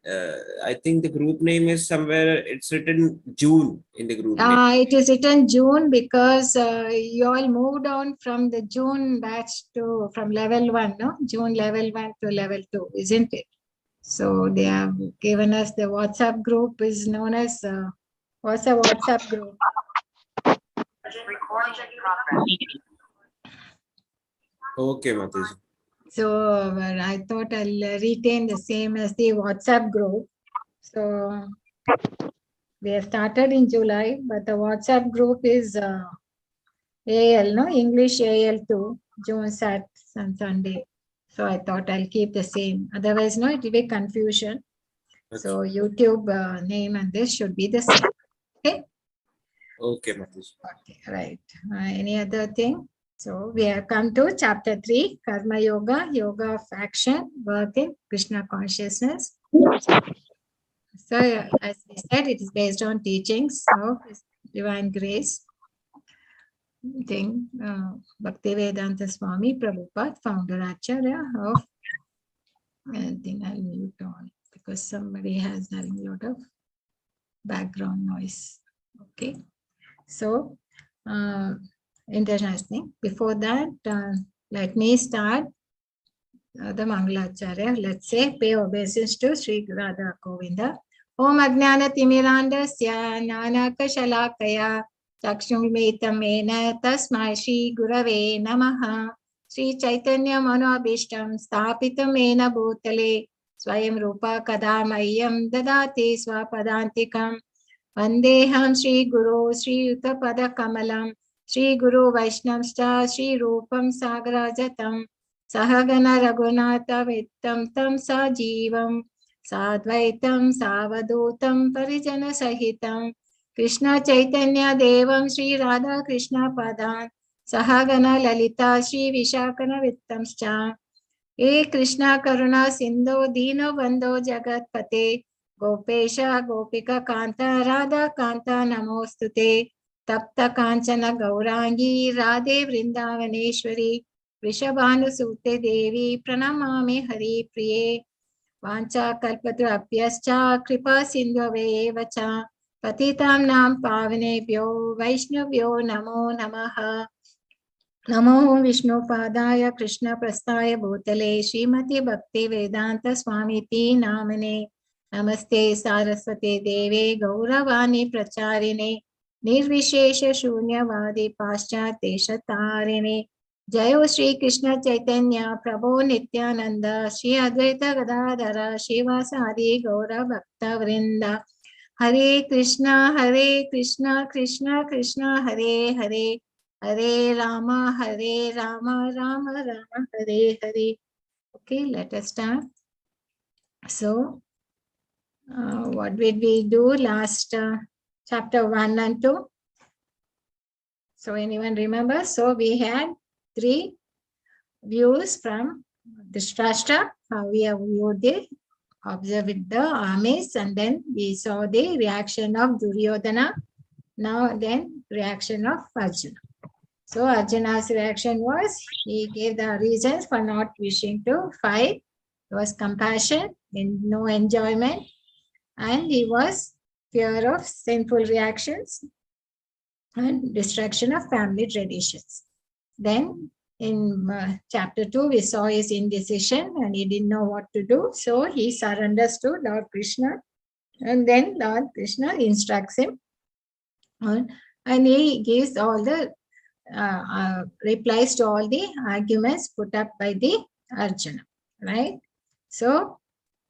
I think the group name is somewhere, it's written June in the group name. It is written June because you all moved on from the June batch to from level 1, no? June level 1 to level 2, isn't it? So they have given us the WhatsApp group is known as what's a WhatsApp group? Recording in progress. Okay, Mataji. So I thought I'll retain the same as the WhatsApp group. So we have started in July, but the WhatsApp group is AL, no? English AL2, June, Sat, and Sunday. So I thought I'll keep the same. Otherwise, no, it will be confusion. So YouTube name and this should be the same. Okay. Okay, Mataji. Okay, right. Any other thing? So we have come to chapter 3, Karma Yoga, Yoga of Action, Work in Krishna Consciousness. So as we said, it is based on teachings of His Divine Grace. Thing, Bhaktivedanta Swami Prabhupada, founder Acharya of, I think I'll mute all because somebody has having a lot of background noise. Okay. So, international. Before that, let me start the Mangalacharya. Let's say, pay obeisance to Sri Radha Govinda. Om Ajnana Timirandasya Nanaka Shalakaya Chakshumritamena Tasmai Shri Gurave Namaha Sri Chaitanya Manobishtam Stapitamena Bhutale Swayam Rupa Kadamayam Dadati Swapadantikam Vandeham Sri Guru Sri Utapada Kamalam Sri Guru Vaishnavsta Sri Rupam Sagarajatam Sahagana Raghunatha Vittam Tam Sajivam Sadvaitam Savadutam Parijana Sahitam Krishna Chaitanya Devam Sri Radha Krishna Padan Sahagana Lalita Sri Vishakana Vittamscha E Krishna Karuna Sindho Dino Bandho Jagat Pate Gopesha Gopika Kanta Radha Kanta Namostute Tapta Kanchana Gaurangi Radhe Vrindavaneshwari Vishabhanu Sute Devi Pranamami Hari Priye Vancha Kalpatrapyascha Kripa Sindhave Vacha Patitam Nam Pavanebhyo Vaishnavyo Namo Namaha Namo Vishnu Padaya Krishna Prastaya Bhutale Srimati Bhakti Vedanta Swamiti Namane Namaste Saraswate Deve Gauravani Pracharine Nirvishesha Shunyavadi Paschateshatarine Jayo Sri Krishna Chaitanya Prabhu Nityananda Sri Advaita Gadadhara Shivasadi Gaura Bhakta Vrinda Hare Krishna Krishna Krishna Hare Hare Hare Rama Rama Rama Hare Hare. Okay, let us start. So, what did we do last chapter 1 and 2? So, anyone remember? So, we had 3 views from Dhritarashtra, how we have viewed the observed with the armies, and then we saw the reaction of Duryodhana. Now, then reaction of Arjuna. So Arjuna's reaction was, he gave the reasons for not wishing to fight. It was compassion, no enjoyment, and he was fear of sinful reactions and destruction of family traditions. Then in chapter 2, we saw his indecision and he didn't know what to do. So he surrenders to Lord Krishna, and then Lord Krishna instructs him and he gives all the replies to all the arguments put up by the Arjuna, right? So,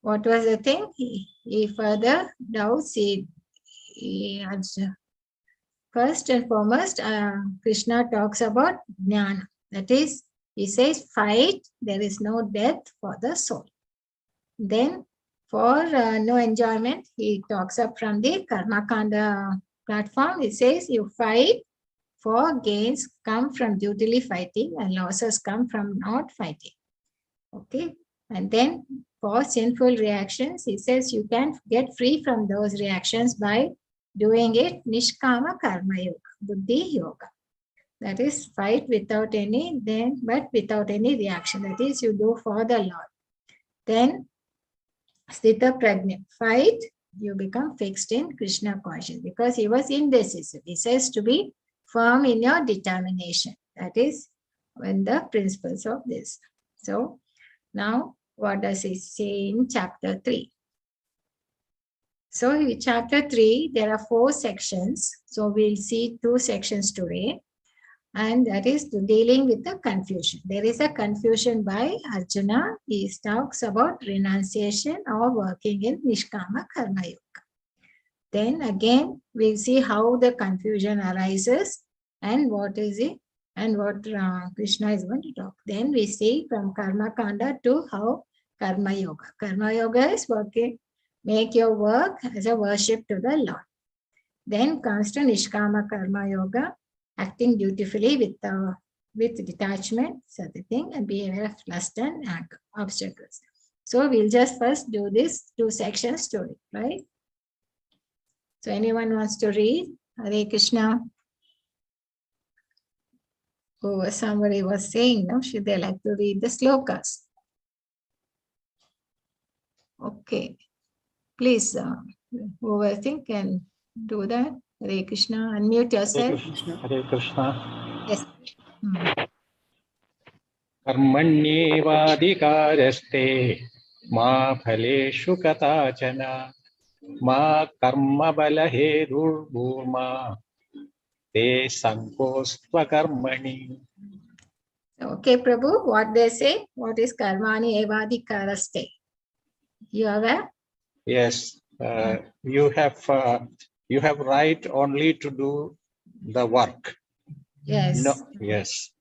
what was the thing? He further doubts. First and foremost, Krishna talks about jnana. That is, he says, fight, there is no death for the soul. Then, for no enjoyment, he talks up from the Karma Kanda platform. He says, you fight, for gains come from dutifully fighting and losses come from not fighting. Okay. And then for sinful reactions, he says you can get free from those reactions by doing it Nishkama Karma Yoga, Buddhi Yoga. That is fight without any, but without any reaction. That is you do for the Lord. Then Sthita Prajna, fight, you become fixed in Krishna consciousness because he was indecisive. He says to be firm in your determination. That is when the principles of this. So now what does he say in chapter 3? So in chapter 3, there are 4 sections. So we'll see 2 sections today. And that is dealing with the confusion. There is a confusion by Arjuna. He talks about renunciation or working in Nishkama Karma Yoga. Then again, we'll see how the confusion arises and what is it and what Krishna is going to talk. Then we see from Karma Kanda to how Karma Yoga. Karma Yoga is working, make your work as a worship to the Lord. Then comes to Nishkama Karma Yoga, acting dutifully with detachment, such a thing, and be aware of lust and anger, obstacles. So we'll just first do this 2 sections story, right? So anyone wants to read? Hare Krishna. Somebody was saying, no, should they like to read the slokas? Okay. Please, whoever think can do that. Hare Krishna. Unmute yourself. Hare Krishna. Yes. Karmanyevadhikaraste ma phaleshu katachana ma karma balahedur te sankostva karmani. Okay, Prabhu, what they say? What is karmani evadhikaraste? You are aware? Yes, you have right only to do the work. Yes. No, yes.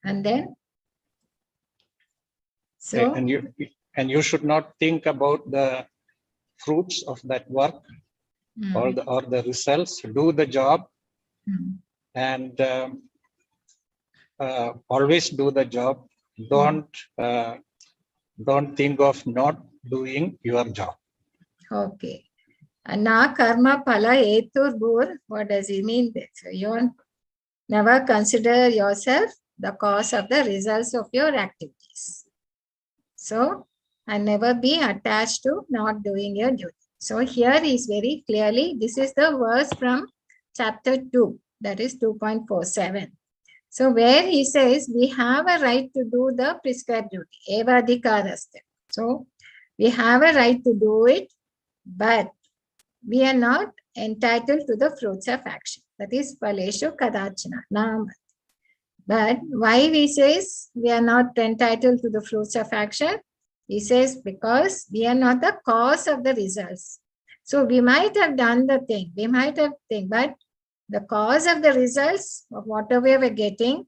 And then? So? And you should not think about the fruits of that work or the results. Do the job and always do the job. Don't think of not doing your job. Okay. Na karma phala etur bur. What does he mean? So you never consider yourself the cause of the results of your activities. So, and never be attached to not doing your duty. So here is very clearly, this is the verse from chapter 2, that is 2.47. So where he says we have a right to do the prescribed duty, eva adhikaraste. So we have a right to do it, but we are not entitled to the fruits of action. That is phaleshu kadachana. But why he says we are not entitled to the fruits of action? He says because we are not the cause of the results. So we might have done the thing, but the cause of the results of whatever we're getting,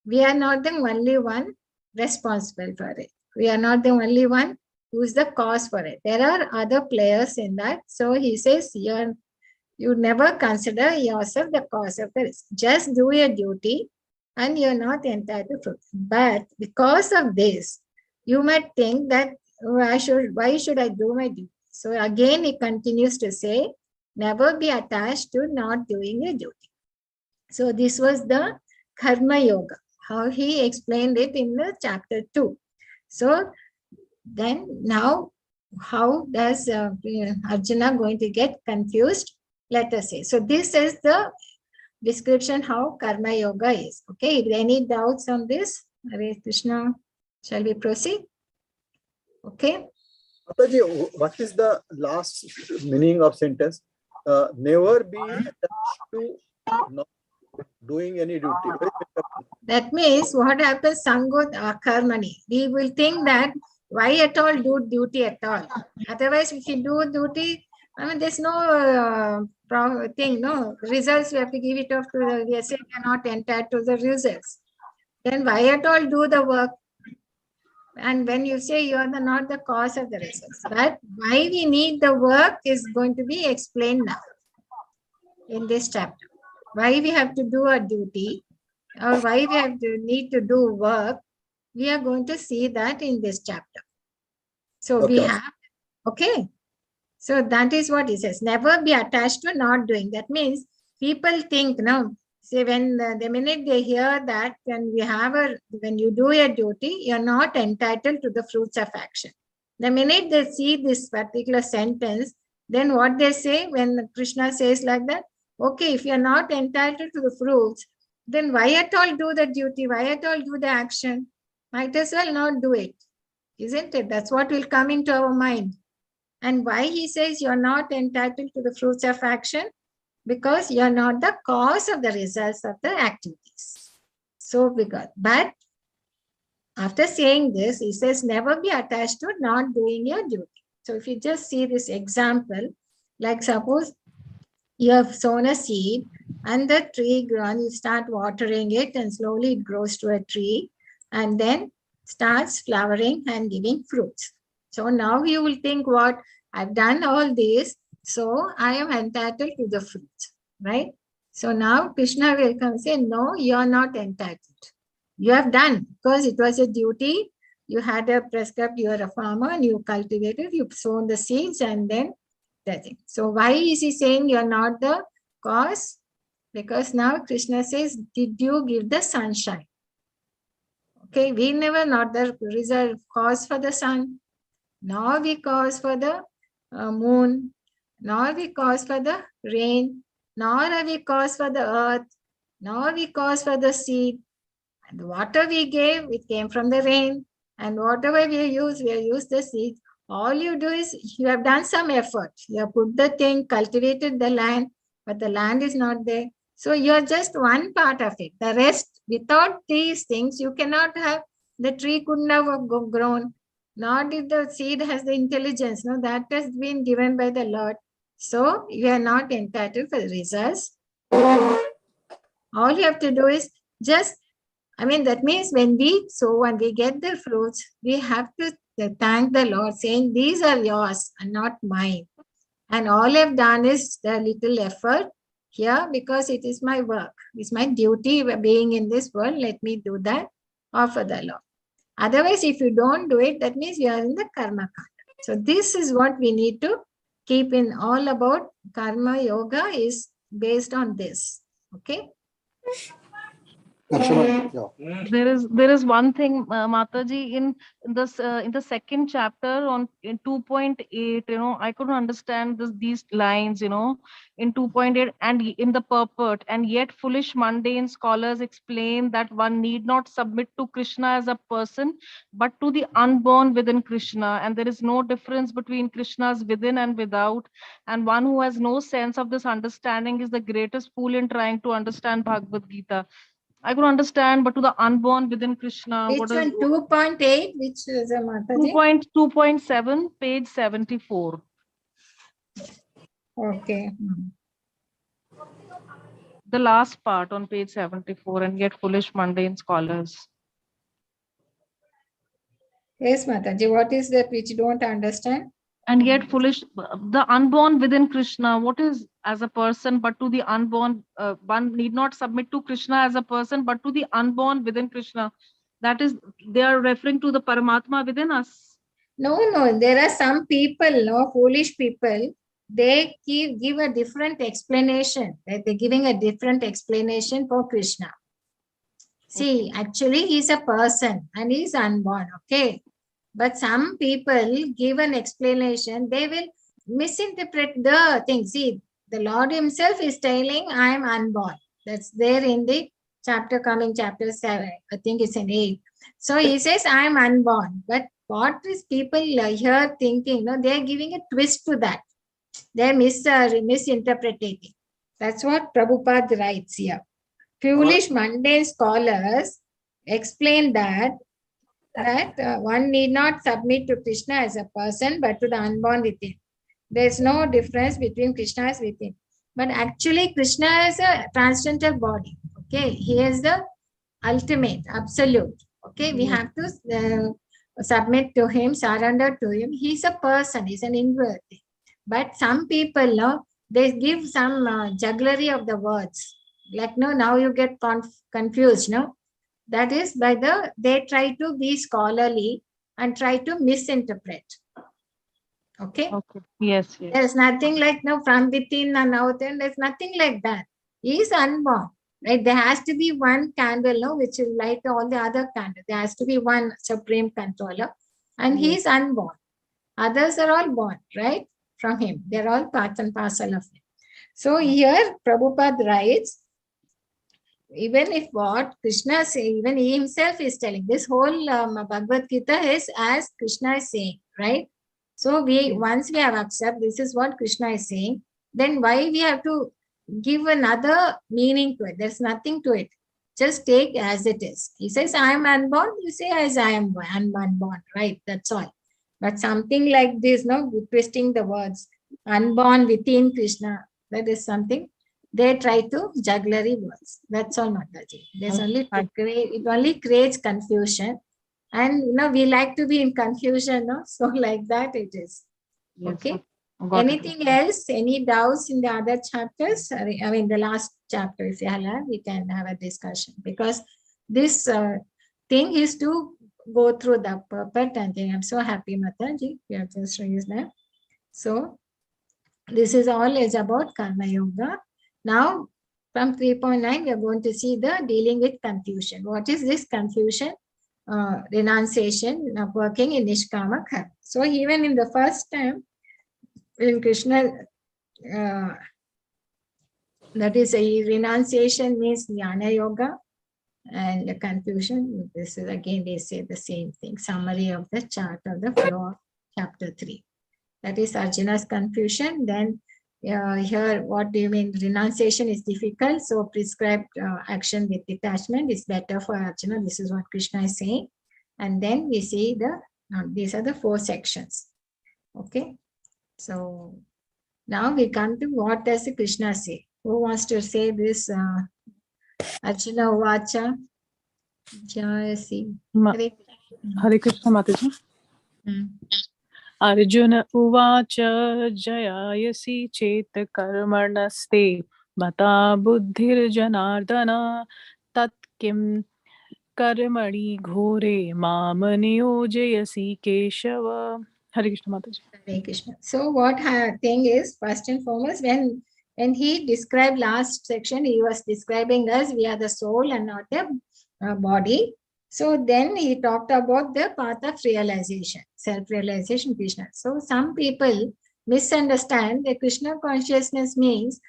we are not the only one responsible for it. We are not the only one who is the cause for it. There are other players in that. So he says you never consider yourself the cause of the risk. Just do your duty and you're not entitled to it. But because of this, you might think that why should I do my duty? So again, he continues to say, never be attached to not doing your duty. So this was the Karma Yoga, how he explained it in the chapter 2. So then now, how does Arjuna going to get confused? Let us see. So this is the description how Karma Yoga is. Okay, any doubts on this? Hare Krishna. Shall we proceed? Okay. Mataji, what is the last meaning of sentence? Never be attached to not doing any duty. That means what happens? Sangot karmani. We will think that why at all do duty at all? Otherwise, if you do duty, I mean, there's no results. We have to give it off to we are saying we are not entitled to the results. Then why at all do the work? And when you say you are not the cause of the results, but why we need the work is going to be explained now in this chapter. Why we have to do a duty or why we have to need to do work, we are going to see that in this chapter. So we have, okay. So that is what he says. Never be attached to not doing. That means people think, no, say when the minute they hear that when you do your duty, you're not entitled to the fruits of action. The minute they see this particular sentence, then what they say when Krishna says like that, okay, if you're not entitled to the fruits, then why at all do the duty? Why at all do the action? Might as well not do it, isn't it? That's what will come into our mind. And why he says you're not entitled to the fruits of action? Because you're not the cause of the results of the activities. So but after saying this, he says never be attached to not doing your duty. So if you just see this example, like suppose you have sown a seed and the tree grown, you start watering it and slowly it grows to a tree and then starts flowering and giving fruits. So now you will think, what, I've done all this, so I am entitled to the fruits, right? So now Krishna will come and say, no, you are not entitled. You have done, because it was a duty. You had a prescribed, you are a farmer and you cultivated, you've sown the seeds and then that's it. So why is he saying you're not the cause? Because now Krishna says, did you give the sunshine? Okay, we never not the result cause for the sun, nor we cause for the moon, nor we cause for the rain, nor are we cause for the earth, nor we cause for the seed. And the water we gave, it came from the rain. And whatever we used the seed. All you do is, you have done some effort. You have put the thing, cultivated the land, but the land is not there. So you are just one part of it. The rest, without these things, you cannot have, the tree couldn't have grown, nor did the seed has the intelligence. No, that has been given by the Lord. So you are not entitled for the results. All you have to do is just, that means when we sow and we get the fruits, we have to thank the Lord, saying, these are yours and not mine. And all I've done is the little effort here because it is my work. It's my duty being in this world. Let me do that, offer the Lord. Otherwise, if you don't do it, that means you are in the karma kanda. So this is what we need to keep in all about karma yoga is based on this. Okay. There is one thing, Mataji, in the second chapter on in 2.8, I couldn't understand these lines, in 2.8 and in the purport, and yet foolish mundane scholars explain that one need not submit to Krishna as a person, but to the unborn within Krishna, and there is no difference between Krishna's within and without, and one who has no sense of this understanding is the greatest fool in trying to understand Bhagavad Gita. I could understand, but to the unborn within Krishna, Which what one? is 2.8, which is a Mataji? 2.7, page 74. Okay. The last part on page 74, and yet foolish mundane scholars. Yes, Mataji, what is that which you don't understand? And yet foolish, the unborn within Krishna, what is as a person, but to the unborn, one need not submit to Krishna as a person, but to the unborn within Krishna. That is, they are referring to the Paramatma within us. No, there are some people, foolish people, they give a different explanation. Right? They're giving a different explanation for Krishna. See, actually, he's a person and he's unborn, okay? But some people give an explanation, they will misinterpret the thing. See, the Lord himself is telling, I am unborn. That's there in the chapter 7. I think it's in 8. So he says, I am unborn. But what is people here thinking? They are giving a twist to that. They are misinterpreting. That's what Prabhupada writes here. Foolish mundane scholars explain that one need not submit to Krishna as a person, but to the unborn within. There's no difference between Krishna as within. But actually, Krishna is a transcendental body. Okay, he is the ultimate, absolute. Okay, we have to submit to him, surrender to him. He's a person, he's an individual. But some people, they give some jugglery of the words. Like, now you get confused, That is they try to be scholarly and try to misinterpret. Okay? Okay. Yes. There's nothing like from within and out, and there's nothing like that. He is unborn. Right? There has to be one candle, which will light all the other candles. There has to be one supreme controller, and he is unborn. Others are all born, right? From him. They're all part and parcel of him. So here Prabhupada writes, even if what Krishna say, even he himself is telling, this whole Bhagavad Gita is as Krishna is saying, right? So once we have accepted this is what Krishna is saying, then why we have to give another meaning to it? There's nothing to it. Just take as it is. He says, I am unborn. You say, as I am unborn, right? That's all. But something like this, no, twisting the words, unborn within Krishna, that is something. They try to jugglery words. That's all, Mataji. There's only it only creates confusion. And we like to be in confusion, no? So like that it is. Okay. Anything else? Any doubts in the other chapters? I mean, the last chapter, if you have, we can have a discussion, because this thing is to go through the purport, and I'm so happy, Mataji, you have just raised that. So this is all is about Karma Yoga. Now, from 3.9, we are going to see the dealing with confusion. What is this confusion? Renunciation, working in Nishkama Karma. So even in the first time, when Krishna, that is a renunciation means Jnana Yoga, and the confusion, this is again, they say the same thing, summary of the chart of the flow of chapter 3. That is Arjuna's confusion. Then here, what do you mean? Renunciation is difficult, so prescribed action with detachment is better for Arjuna. This is what Krishna is saying. And then we see these are the 4 sections. Okay. So now we come to what does Krishna say? Who wants to say this? Arjuna Vacha. Jayasi. Hare Krishna Mataji. Arjuna Uvacha Jayasi Chet Karmarnaste Mata Buddhir Janardana Tat Kim Karmani Ghore Mamaniyo Jayasi Keshava. Hare Krishna Mataji. Hare Krishna. So what thing is, first and foremost, when he described last section, he was describing us, we are the soul and not the body. So then he talked about the path of realization, self-realization, Krishna. So some people misunderstand that Krishna consciousness means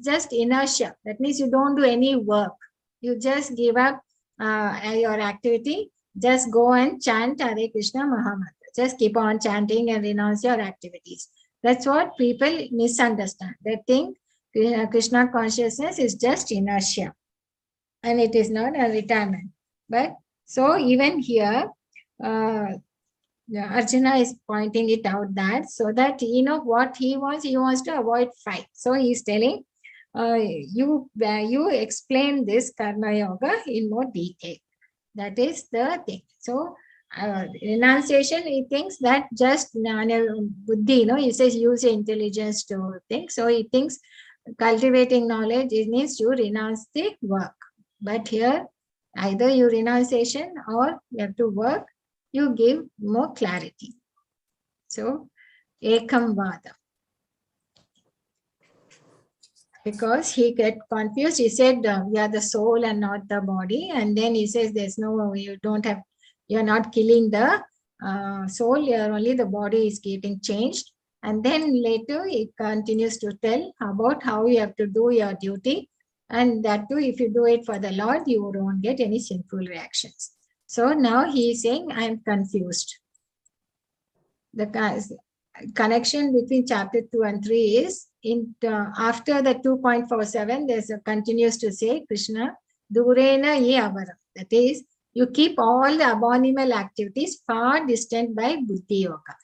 just inertia. That means you don't do any work. You just give up your activity. Just go and chant Hare Krishna Mahamantra. Just keep on chanting and renounce your activities. That's what people misunderstand. They think Krishna consciousness is just inertia, and it is not a retirement. But so even here, Arjuna is pointing it out that so that what he wants to avoid fight. So he's telling you explain this Karma Yoga in more detail. That is the thing. So renunciation, he thinks that just buddhi, he says use your intelligence to think. So he thinks cultivating knowledge, it means to renounce the work. But here, either you renunciation or you have to work, you give more clarity. So, ekam vada. Because he get confused, he said we are the soul and not the body, and then he says there's no, you're not killing the soul, you're only the body is getting changed. And then later he continues to tell about how you have to do your duty, and that too, if you do it for the Lord, you won't get any sinful reactions. So now he is saying, I am confused. The connection between chapter 2 and 3 is after the 2.47, there's a continues to say Krishna Durena ye avaram. That is, you keep all the abominable activities far distant by buddhi yoga.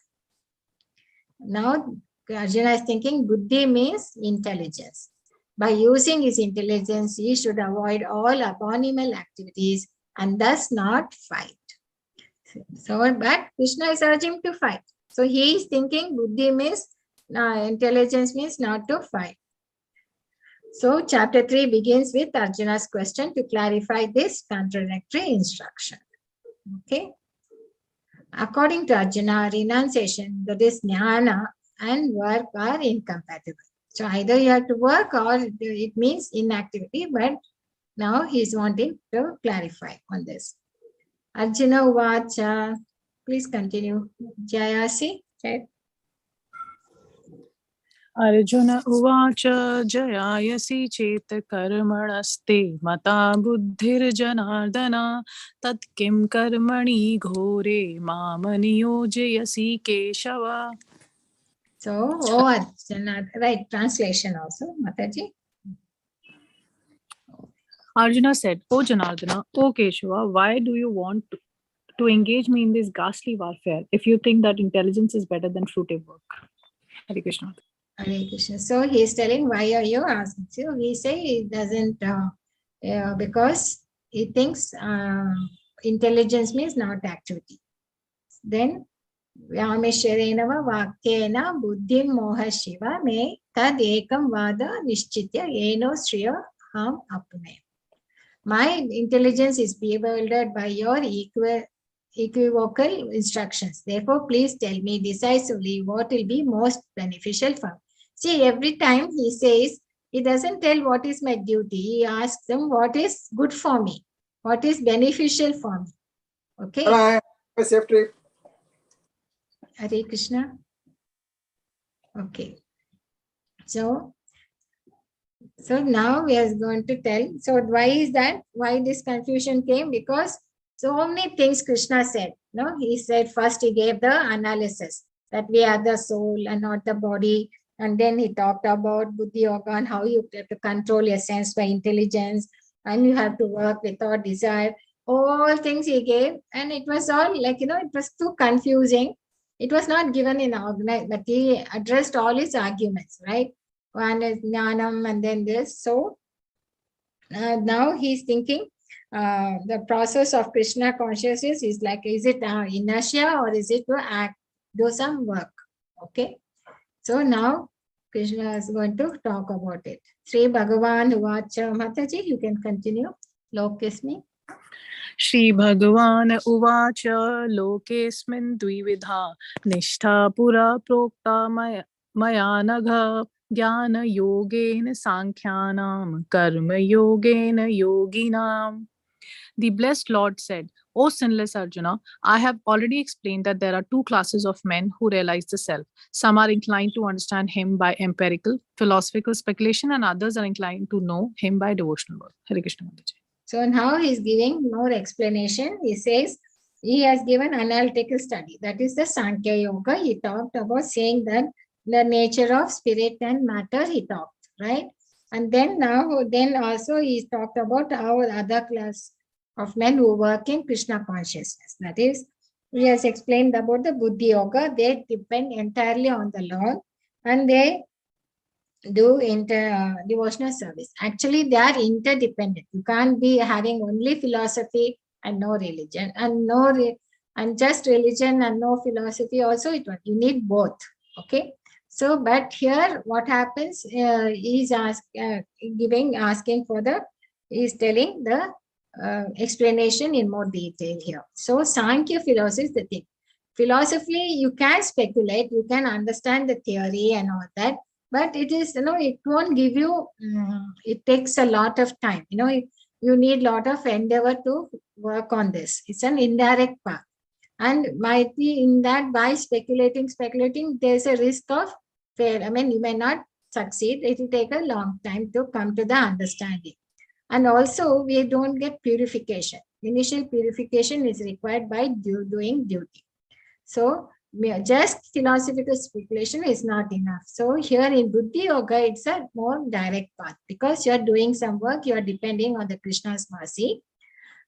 Now Arjuna is thinking buddhi means intelligence. By using his intelligence, he should avoid all abominable activities and thus not fight. So, but Krishna is urging to fight. So he is thinking buddhi means intelligence means not to fight. So chapter 3 begins with Arjuna's question to clarify this contradictory instruction. Okay. According to Arjuna, renunciation, that is jnana, and work are incompatible. So either you have to work or it means inactivity, but now he's wanting to clarify on this. Arjuna Vacha, please continue. Jayasi. Right? Arjuna uvacha jayayasi chet karmanaste mata buddhir janardana tat kim karmani ghore mamani yojayasi keshava. So, oh Arjuna, right, translation also, Mataji. Arjuna said, O Janardana, O Keshava, why do you want to engage me in this ghastly warfare if you think that intelligence is better than fruitive work? Hare Krishna. Hare Krishna. So he's telling, why are you asking? So we say it doesn't, because he thinks intelligence means not activity. Then, Vyameshwarenava Vakyena Buddhim Moha Shiva me tad ekam vada nishchitya eno shriya ham apune. My intelligence is bewildered by your equivocal instructions. Therefore, please tell me decisively what will be most beneficial for me. See, every time he says, he doesn't tell what is my duty. He asks them what is good for me, what is beneficial for me. Okay? Have a safe trip. Hare Krishna. Okay. So now we are going to tell. So why is that? Why this confusion came? Because so many things Krishna said. No, he said first he gave the analysis that we are the soul and not the body. And then he talked about Buddhi Yoga and how you have to control your sense by intelligence and you have to work without desire. All things he gave, and it was all like, it was too confusing. It was not given in organized, but he addressed all his arguments, right? One is Jnanam and then this. So now he's thinking the process of Krishna consciousness is like, is it inertia or is it to act, do some work? Okay. So now Krishna is going to talk about it. Sri Bhagavan Uvacha. Mataji, you can continue. Lokesmi. Shri Bhagavan uvacha lokesmin dvividha nishtha pura prokta mayanagha jnana yogena sankhyanam karma yogena yoginam. The blessed Lord said, O sinless Arjuna, I have already explained that there are two classes of men who realize the self. Some are inclined to understand him by empirical, philosophical speculation, and others are inclined to know him by devotional work. Hare Krishna Mataji. So now he's giving more explanation. He says he has given analytical study. That is the Sankhya Yoga. He talked about saying that the nature of spirit and matter he talked, right? And then also he talked about how other class of men who work in Krishna consciousness. That is, he has explained about the Buddhi Yoga. They depend entirely on the Lord and they do devotional service. Actually, they are interdependent. You can't be having only philosophy and no religion, and just religion and no philosophy also. You need both. Okay. So, but here what happens? He's telling the explanation in more detail here. So, Sankhya philosophy is the thing. Philosophy, you can speculate, you can understand the theory and all that. But it is, it won't give you, it takes a lot of time. You need a lot of endeavor to work on this. It's an indirect path. And might be in that by speculating, there's a risk of fail. I mean, you may not succeed. It will take a long time to come to the understanding. And also, we don't get purification. Initial purification is required by doing duty. So, just philosophical speculation is not enough. So here in Buddhi Yoga, it's a more direct path because you're doing some work, you're depending on the Krishna's mercy,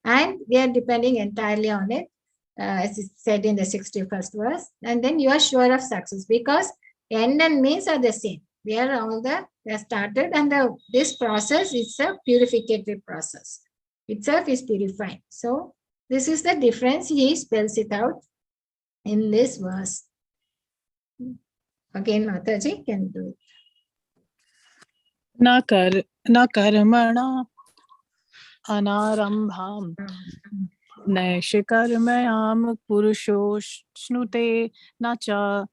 and we are depending entirely on it, as it said in the 61st verse, and then you are sure of success because end and means are the same. We are started, and this process is a purificatory process. Itself is purifying. So this is the difference. He spells it out in this verse. Again, Mataji can do it. Na karmana anarambham naishikarmayam purusho shnute nacha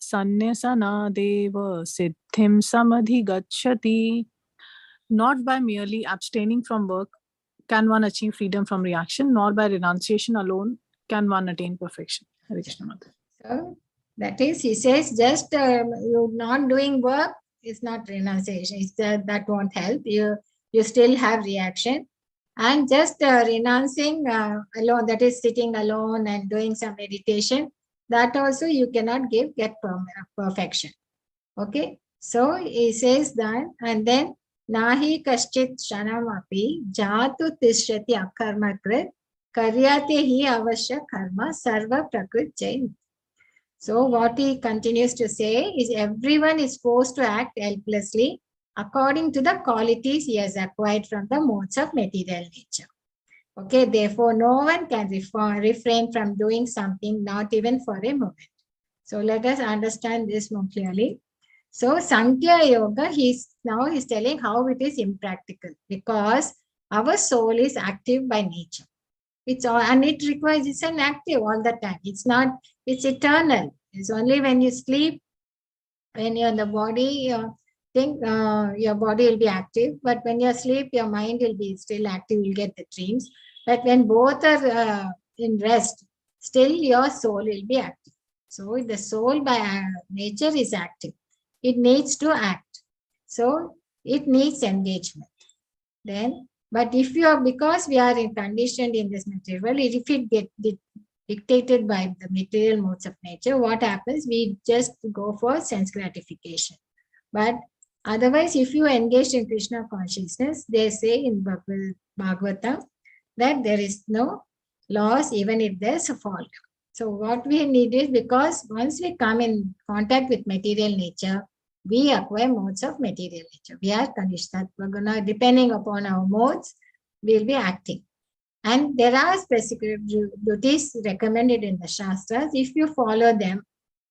sanyasana deva siddhim samadhi gacchati. Not by merely abstaining from work can one achieve freedom from reaction, nor by renunciation alone can one attain perfection. Hare Krishna Mataji. So that is, he says, just you not doing work is not renunciation. It's that won't help. You still have reaction. And just renouncing alone, that is sitting alone and doing some meditation, that also you cannot get perfection. Okay. So he says that, and then nahi kaschit shanamapi jatu tishrati akarmakrit karyate hi avashya karma sarva prakrit jain. So what he continues to say is everyone is forced to act helplessly according to the qualities he has acquired from the modes of material nature. Okay, therefore no one can refrain from doing something, not even for a moment. So let us understand this more clearly. So Sankhya Yoga, he's telling how it is impractical, because our soul is active by nature. It's all, and it requires, it's an active all the time. It's not, it's eternal. It's only when you sleep, when you're in the body, your body will be active. But when you sleep, your mind will be still active. You'll get the dreams. But when both are in rest, still your soul will be active. So the soul by nature is active. It needs to act. So it needs engagement. Then, but if you are, because we are conditioned in this material, if it gets dictated by the material modes of nature, what happens? We just go for sense gratification. But otherwise, if you engage in Krishna consciousness, they say in Bhagavatam that there is no loss even if there's a fault. So what we need is, because once we come in contact with material nature, we acquire modes of material nature. We are conditioned. We're gonna, depending upon our modes, we'll be acting. And there are specific duties recommended in the Shastras. If you follow them,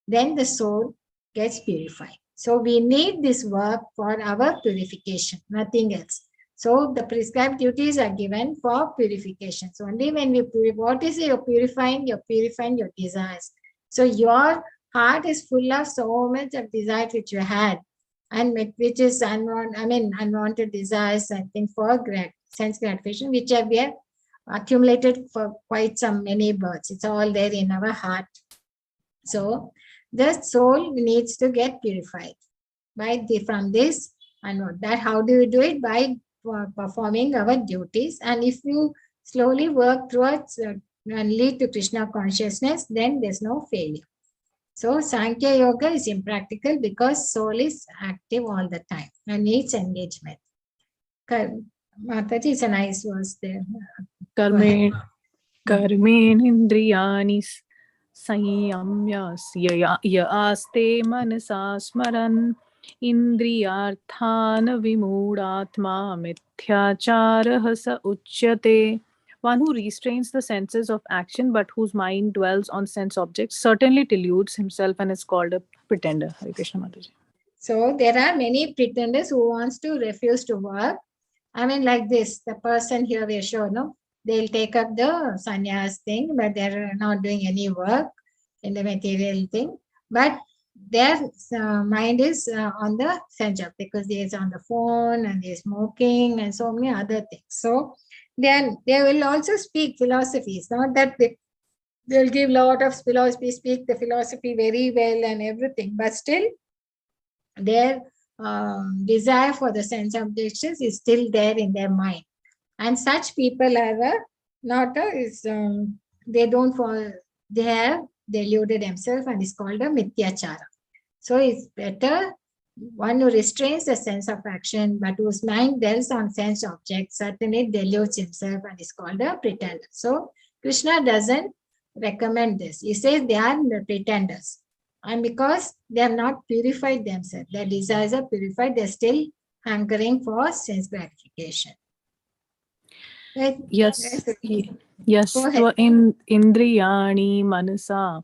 then the soul gets purified. So we need this work for our purification, nothing else. So the prescribed duties are given for purification. So only when we purify, what is it you're purifying? You're purifying your desires. So your heart is full of so much of desire which you had, and which is unwanted desires, I think, for sense gratification, which have been accumulated for quite some many births. It's all there in our heart. So the soul needs to get purified from this. And that, how do we do it? By performing our duties. And if you slowly work towards and lead to Krishna consciousness, then there's no failure. So Sankhya Yoga is impractical because soul is active all the time and needs engagement. Mataji, it's a nice verse there. Karmen indriyani संयम्य यास्ते मनसा स्मरन् इन्द्रियार्थान् विमूढात्मा मिथ्याचारः स उच्यते. One who restrains the senses of action but whose mind dwells on sense objects certainly deludes himself and is called a pretender. Hare Krishna Mataji. So there are many pretenders who wants to refuse to work. I mean, like this, the person here we show, no? They'll take up the sannyas thing, but they're not doing any work in the material thing. But their mind is on the sense object, because they're on the phone and they're smoking and so many other things. So they will also speak philosophy. It's not that they'll give a lot of philosophy, speak the philosophy very well and everything, but still their desire for the sense objections is still there in their mind. And such people are they don't fall, they have deluded themselves, and it's called a mithyachara. So it's better one who restrains the sense of action but whose mind dwells on sense objects certainly deludes himself and is called a pretender. So Krishna doesn't recommend this. He says they are the pretenders, and because they have not purified themselves, their desires are purified, they're still hankering for sense gratification. Right? Yes. Go ahead. Indriyani manasa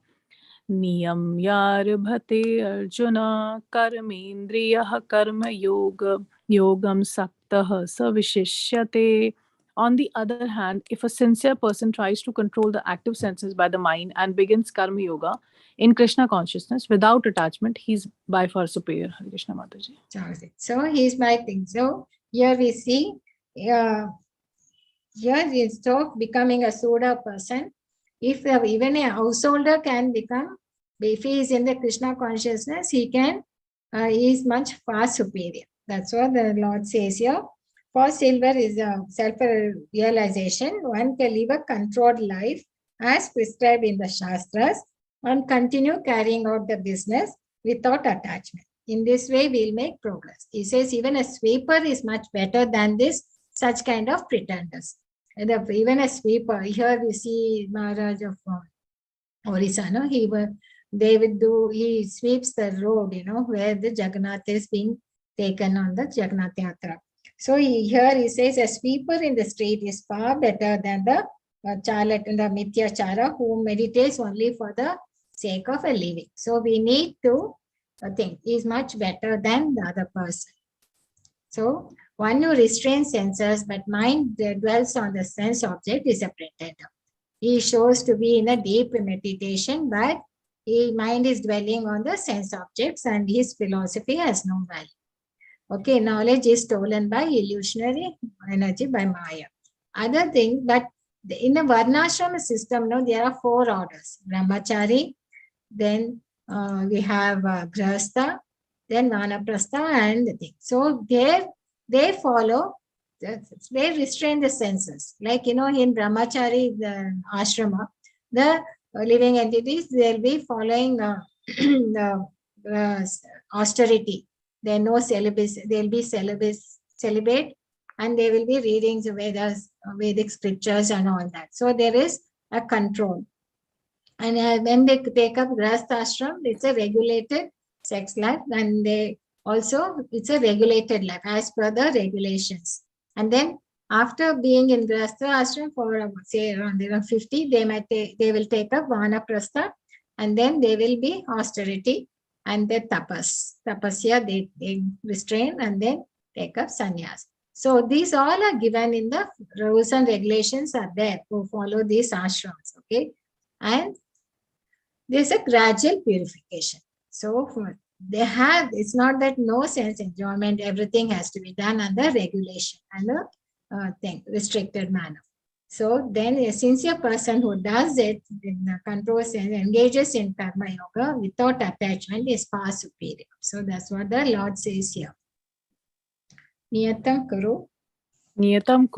niyam yarabhate arjuna karmendriyah karma yogam saktah savishishyate. On the other hand, if a sincere person tries to control the active senses by the mind and begins karma yoga in Krishna consciousness without attachment, he's by far superior. Hare Krishna Mataji. So here's my thing. So here we see, here instead of becoming a Soda person, if even a householder can become if he is in the Krishna consciousness, he is much far superior. That's what the Lord says here. For silver is a self-realization. One can live a controlled life as prescribed in the Shastras and continue carrying out the business without attachment. In this way, we'll make progress. He says even a sweeper is much better than such kind of pretenders. And even a sweeper, here we see Maharaj of Orissa, no? He sweeps the road, where the Jagannath is being taken on the Jagannath Yatra. So here he says a sweeper in the street is far better than the charlat and the mithyachara who meditates only for the sake of a living. So we need to think he is much better than the other person. So one who restrains senses but mind dwells on the sense object is a pretender. He shows to be in a deep meditation, but his mind is dwelling on the sense objects and his philosophy has no value. Okay, knowledge is stolen by illusionary energy, by Maya. Other thing, but in the Varnashrama system, there are 4 orders. Brahmachari, then we have Grahastha, then Vanaprastha and the thing. So they follow, they restrain the senses. Like, in Brahmachari, the ashrama, the living entities, they'll be following the austerity. There are no celibacy, they'll be celibate, and they will be reading the Vedas, Vedic scriptures and all that. So there is a control. And when they take up Grahastha ashram, it's a regulated sex life, and it's a regulated life as per the regulations. And then after being in Grahastha ashram for say around 50, they will take up Vanaprastha, and then they will be austerity and the tapasya, they restrain and then take up sannyas. So these all are given in the rules and regulations are there to follow these ashrams. Okay, and there's a gradual purification. So it's not that no sense enjoyment, everything has to be done under regulation and restricted manner. So then a sincere person who does it in the control sense, engages in karma yoga without attachment, is far superior. So that's what the Lord says here. Niyatam kuru. Niyatam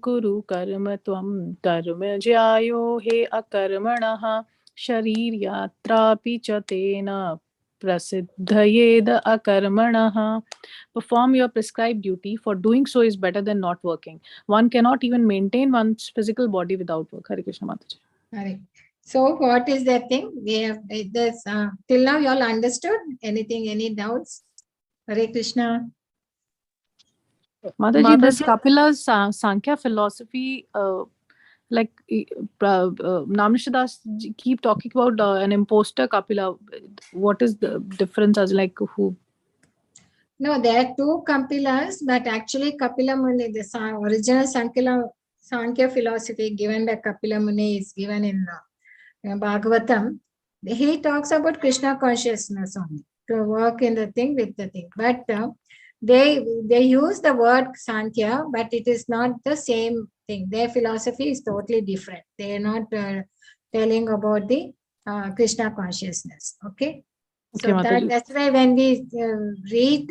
kuru karma tvam karma jyayo he akarmanaha shariryatrapi chatena prasiddhayeda akarmanaha. Perform your prescribed duty, for doing so is better than not working. One cannot even maintain one's physical body without work. Hare Krishna Mataji. Correct. So what is that thing? We have this till now you all understood? Anything, any doubts? Hare Krishna. Mataji, this Kapila's Sankhya philosophy, like Namnishadas keep talking about an imposter Kapila. What is the difference as like who? No, there are 2 Kapilas, but actually Kapila Muni, the original Sankhya philosophy given by Kapila Muni is given in Bhagavatam. He talks about Krishna consciousness only, to work in the thing with the thing. But they use the word Sankhya, but it is not the same thing. Their philosophy is totally different. They are not telling about the Krishna consciousness. Okay. So that's why when we read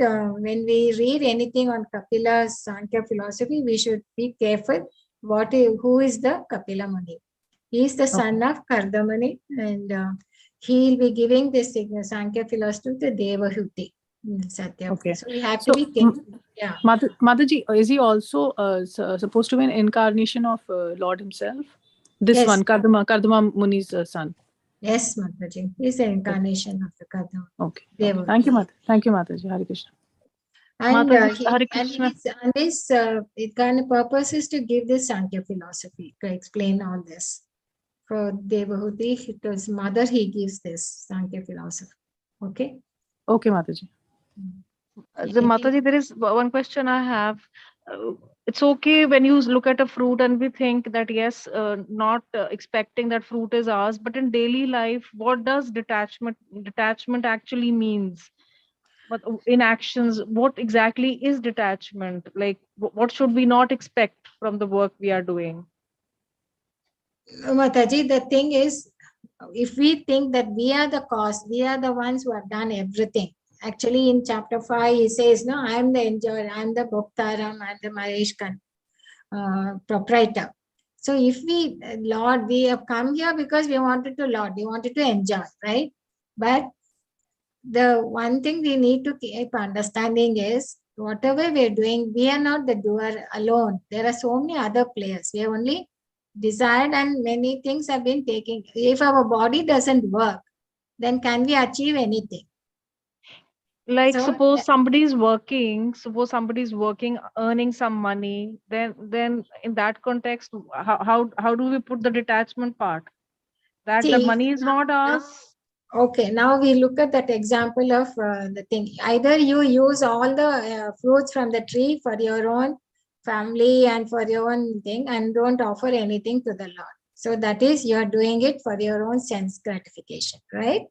anything on Kapila's Sankhya philosophy, we should be careful who is the Kapila Muni. He is the son of Kardamani, and he will be giving this Sankhya philosophy to Devahuti. Satya. Okay. So we have to be careful. Yeah. Mataji, is he also supposed to be an incarnation of Lord himself? This Yes. one, Kardama Muni's son. Yes, Mataji. He is an incarnation of the Kardama. Okay. Thank you, Mataji. Thank you, Mataji. Hare Krishna. And his kind of purpose is to give this Sankhya philosophy, to explain all this. For Devahuti, to his mother, he gives this Sankhya philosophy. Okay? Okay, Mataji. The Mataji, there is one question I have. It's okay when you look at a fruit and we think that yes, not expecting that fruit is ours, but in daily life, what does detachment actually means? But in actions, what exactly is detachment? Like, what should we not expect from the work we are doing? Mataji, the thing is, if we think that we are the cause, we are the ones who have done everything. Actually, in chapter 5, he says, no, I am the enjoyer, I am the Bhoktaram, I am the Maheshkan proprietor. So if we, Lord, we have come here because we wanted to Lord, we wanted to enjoy, right? But the one thing we need to keep understanding is, whatever we are doing, we are not the doer alone. There are so many other players. We have only desired and many things have been taken. If our body doesn't work, then can we achieve anything? Like So, suppose somebody's working, earning some money, then in that context, how do we put the detachment part? That the see, money is not ours. okay, now we look at that example of the thing. Either you use all the fruits from the tree for your own family and for your own thing and don't offer anything to the Lord. So that is, you are doing it for your own sense gratification, right?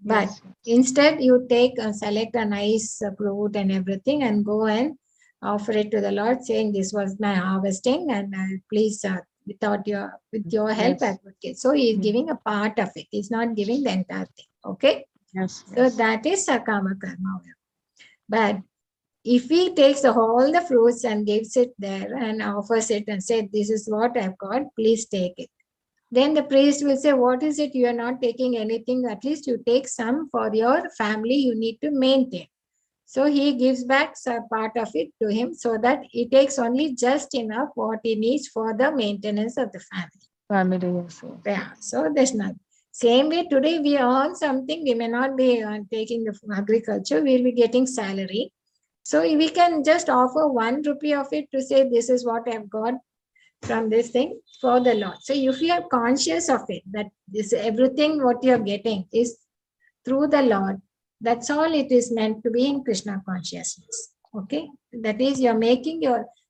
But Yes. instead you take select a nice fruit and everything and go and offer it to the Lord, saying, this was my harvesting and please with your help, Yes. I could get. So he is giving a part of it. He's not giving the entire thing. Okay. Yes. So that is sakama karma. But if he takes all the fruits and gives it there and offers it and said, this is what I've got, please take it. Then the priest will say, what is it? You are not taking anything. At least you take some for your family. You need to maintain. So he gives back some part of it to him so that he takes only just enough what he needs for the maintenance of the family. Family, yes. Yeah. So there's not. Same way today we earn something. We may not be taking the agriculture. We'll be getting salary. So we can just offer 1 rupee of it to say, this is what I've got from this thing for the Lord. So if you are conscious of it, that this everything what you are getting is through the Lord, that's all it is meant to be in Krishna consciousness. Okay, that is, you're making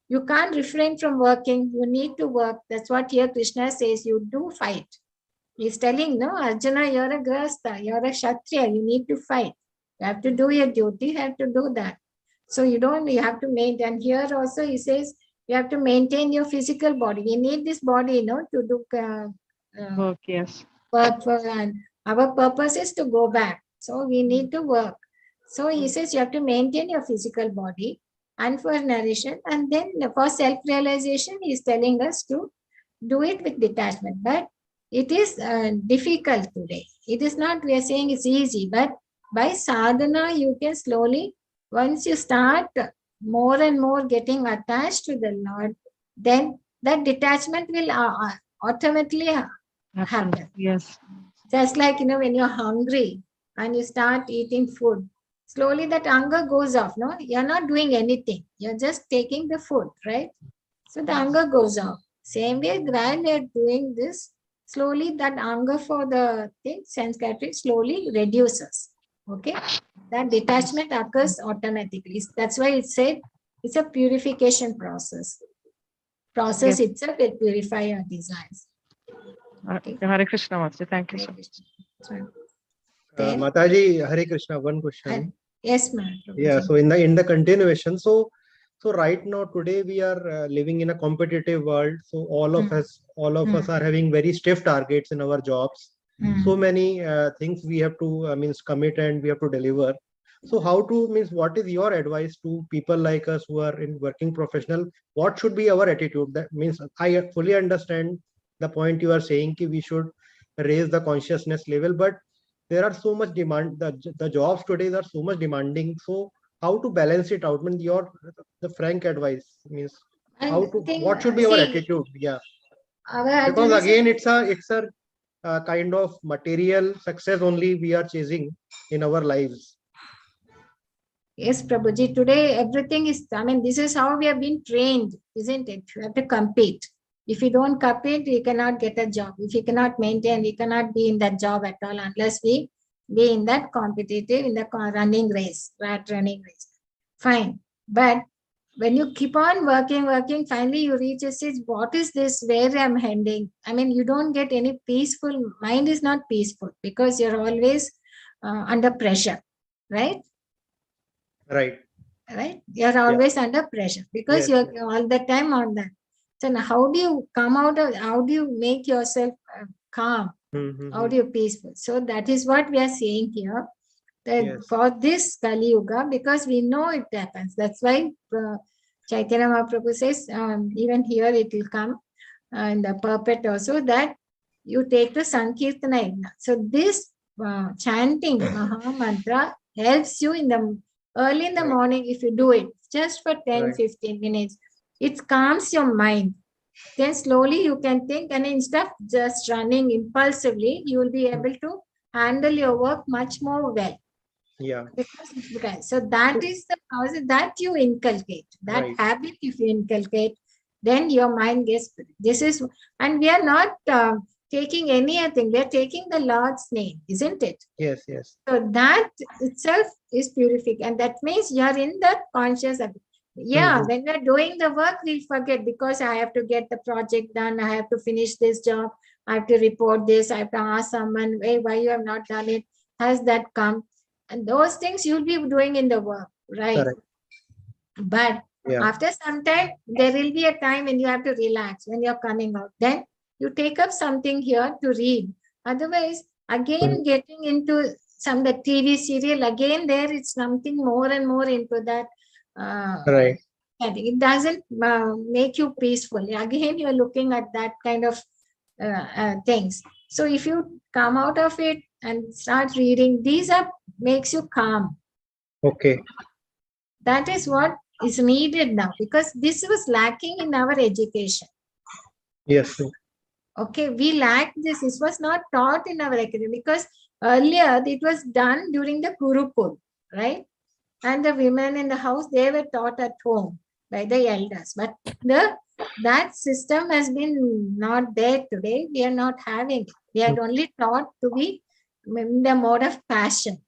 you can't refrain from working. You need to work. That's what here Krishna says. You do fight. He's telling, no, Arjuna, you're a grasta, you're a kshatriya. You need to fight. You have to do your duty. You have to do that. So you have to maintain. Here also he says, you have to maintain your physical body. We need this body, to do Work, yes. work for, and our purpose is to go back. So we need to work. So he says you have to maintain your physical body and for nourishment. And then for self-realization, he's telling us to do it with detachment. But it is difficult today. It is not, we are saying it's easy, but by sadhana, you can slowly, once you start more and more getting attached to the Lord, then that detachment will automatically happen. Yes. Just like, when you're hungry and you start eating food, slowly that hunger goes off. No, you're not doing anything. You're just taking the food, right? So the hunger goes off. Same way, while you're doing this, slowly that hunger for the thing, sense gratification, slowly reduces. Okay, that detachment occurs automatically. That's why it said it's a purification process. Process Yes. itself will purify your desires. Okay. Hare Krishna, Master. Thank you so much. Then, Mataji, Hare Krishna, one question. yes, ma'am. Yeah, so in the continuation, so right now today we are living in a competitive world. So all of us are having very stiff targets in our jobs. So many things we have to commit and we have to deliver. So how to what is your advice to people like us who are in working professional? What should be our attitude? That means I fully understand the point you are saying that we should raise the consciousness level, but there are so much demand. The jobs today are so much demanding. So how to balance it out? I mean, the frank advice means what should be our attitude? Yeah, because again, it's a kind of material success only we are chasing in our lives. Yes, Prabhuji, today everything is, this is how we have been trained, isn't it? You have to compete. If you don't compete, you cannot get a job. If you cannot maintain, you cannot be in that job at all unless we be in that competitive, in the running race, rat running race. Fine. But when you keep on working, finally you reach a stage, what is this, where I'm heading? You don't get any peaceful, mind is not peaceful because you're always under pressure, right? Right. You're always under pressure because you're all the time on that. So now how do you come out of, how do you make yourself calm? How do you peaceful? So that is what we are saying here. That Yes. for this Kali Yuga, because we know it happens. That's why Chaitanya Mahaprabhu says, even here it will come in the purport also, that you take the Sankirtana Yajna. So this chanting Maha Mantra helps you in the early in the morning. If you do it just for 10-15 minutes, it calms your mind. Then slowly you can think, and instead of just running impulsively, you will be able to handle your work much more well. Yeah. So that is the cause that you inculcate. That habit, if you inculcate, then your mind gets. This is, and we are not taking anything. We are taking the Lord's name, isn't it? Yes, yes. So that itself is purification, and that means you are in the conscious. Yeah, when we're doing the work, we'll forget, because I have to get the project done. I have to finish this job. I have to report this. I have to ask someone, hey, why you have not done it? Has that come? And those things you'll be doing in the work, right? Correct. But after some time, there will be a time when you have to relax, when you're coming out. Then you take up something here to read. Otherwise, again, getting into some the TV serial, again, there it's something more and more into that. Right. It doesn't make you peaceful. Again, you're looking at that kind of things. So if you come out of it and start reading, these are makes you calm. Okay. That is what is needed now, because this was lacking in our education. Yes. Okay, we lack this. This was not taught in our academy, because earlier it was done during the Gurukul, right? And the women in the house, they were taught at home by the elders. But that system has been not there today. We are not having it. We are only taught to be in the mode of passion.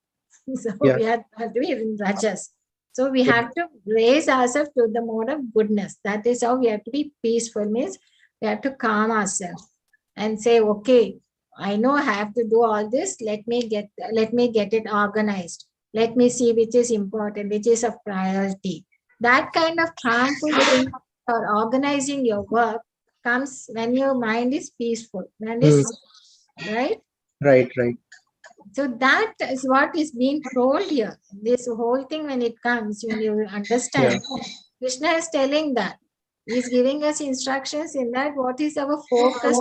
So we are to be in rajas. So we have to raise ourselves to the mode of goodness. That is how we have to be peaceful. Means we have to calm ourselves and say, okay, I know I have to do all this. Let me get it organized. Let me see which is important, which is of priority. That kind of calmful thing for organizing your work comes when your mind is peaceful. Right? Right. So that is what is being told here. This whole thing, when it comes, when you understand, Krishna is telling that. He is giving us instructions in that what is our focus.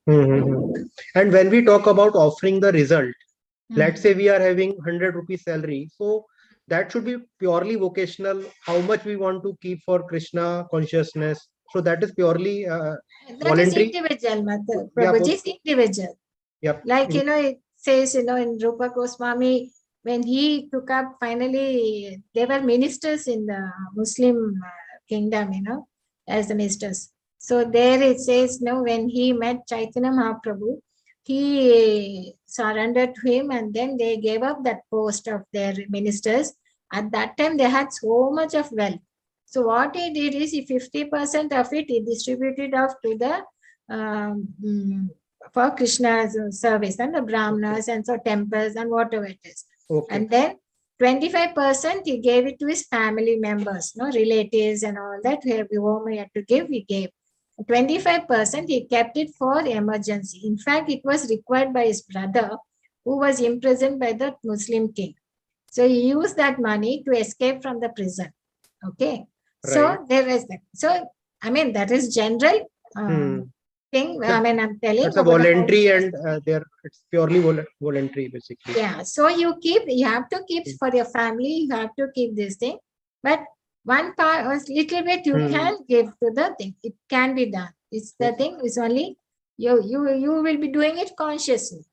And when we talk about offering the result, let's say we are having 100 rupees salary. So that should be purely vocational. How much we want to keep for Krishna consciousness. So that is purely voluntary. That is individual, Mother. Prabhuji is individual. Yep. Like, it says, in Rupa Goswami, when he took up, finally, they were ministers in the Muslim kingdom, as the ministers. So there it says, when he met Chaitanya Mahaprabhu, he surrendered to him, and then they gave up that post of their ministers. At that time, they had so much of wealth. So what he did is, 50% of it, he distributed off to the for Krishna's service and the Brahmanas and so temples and whatever it is. Okay. And then 25% he gave it to his family members, relatives and all that. Whom he had to give, he gave. 25% he kept it for emergency. In fact, it was required by his brother, who was imprisoned by the Muslim king. So he used that money to escape from the prison. Okay. Right. So there is that. So, that is general thing. I'm telling. It's a voluntary, and it's purely voluntary, basically. Yeah. So you have to keep for your family. You have to keep this thing, but one part, a little bit, you can give to the thing. It can be done. It's the thing. It's only you will be doing it consciously.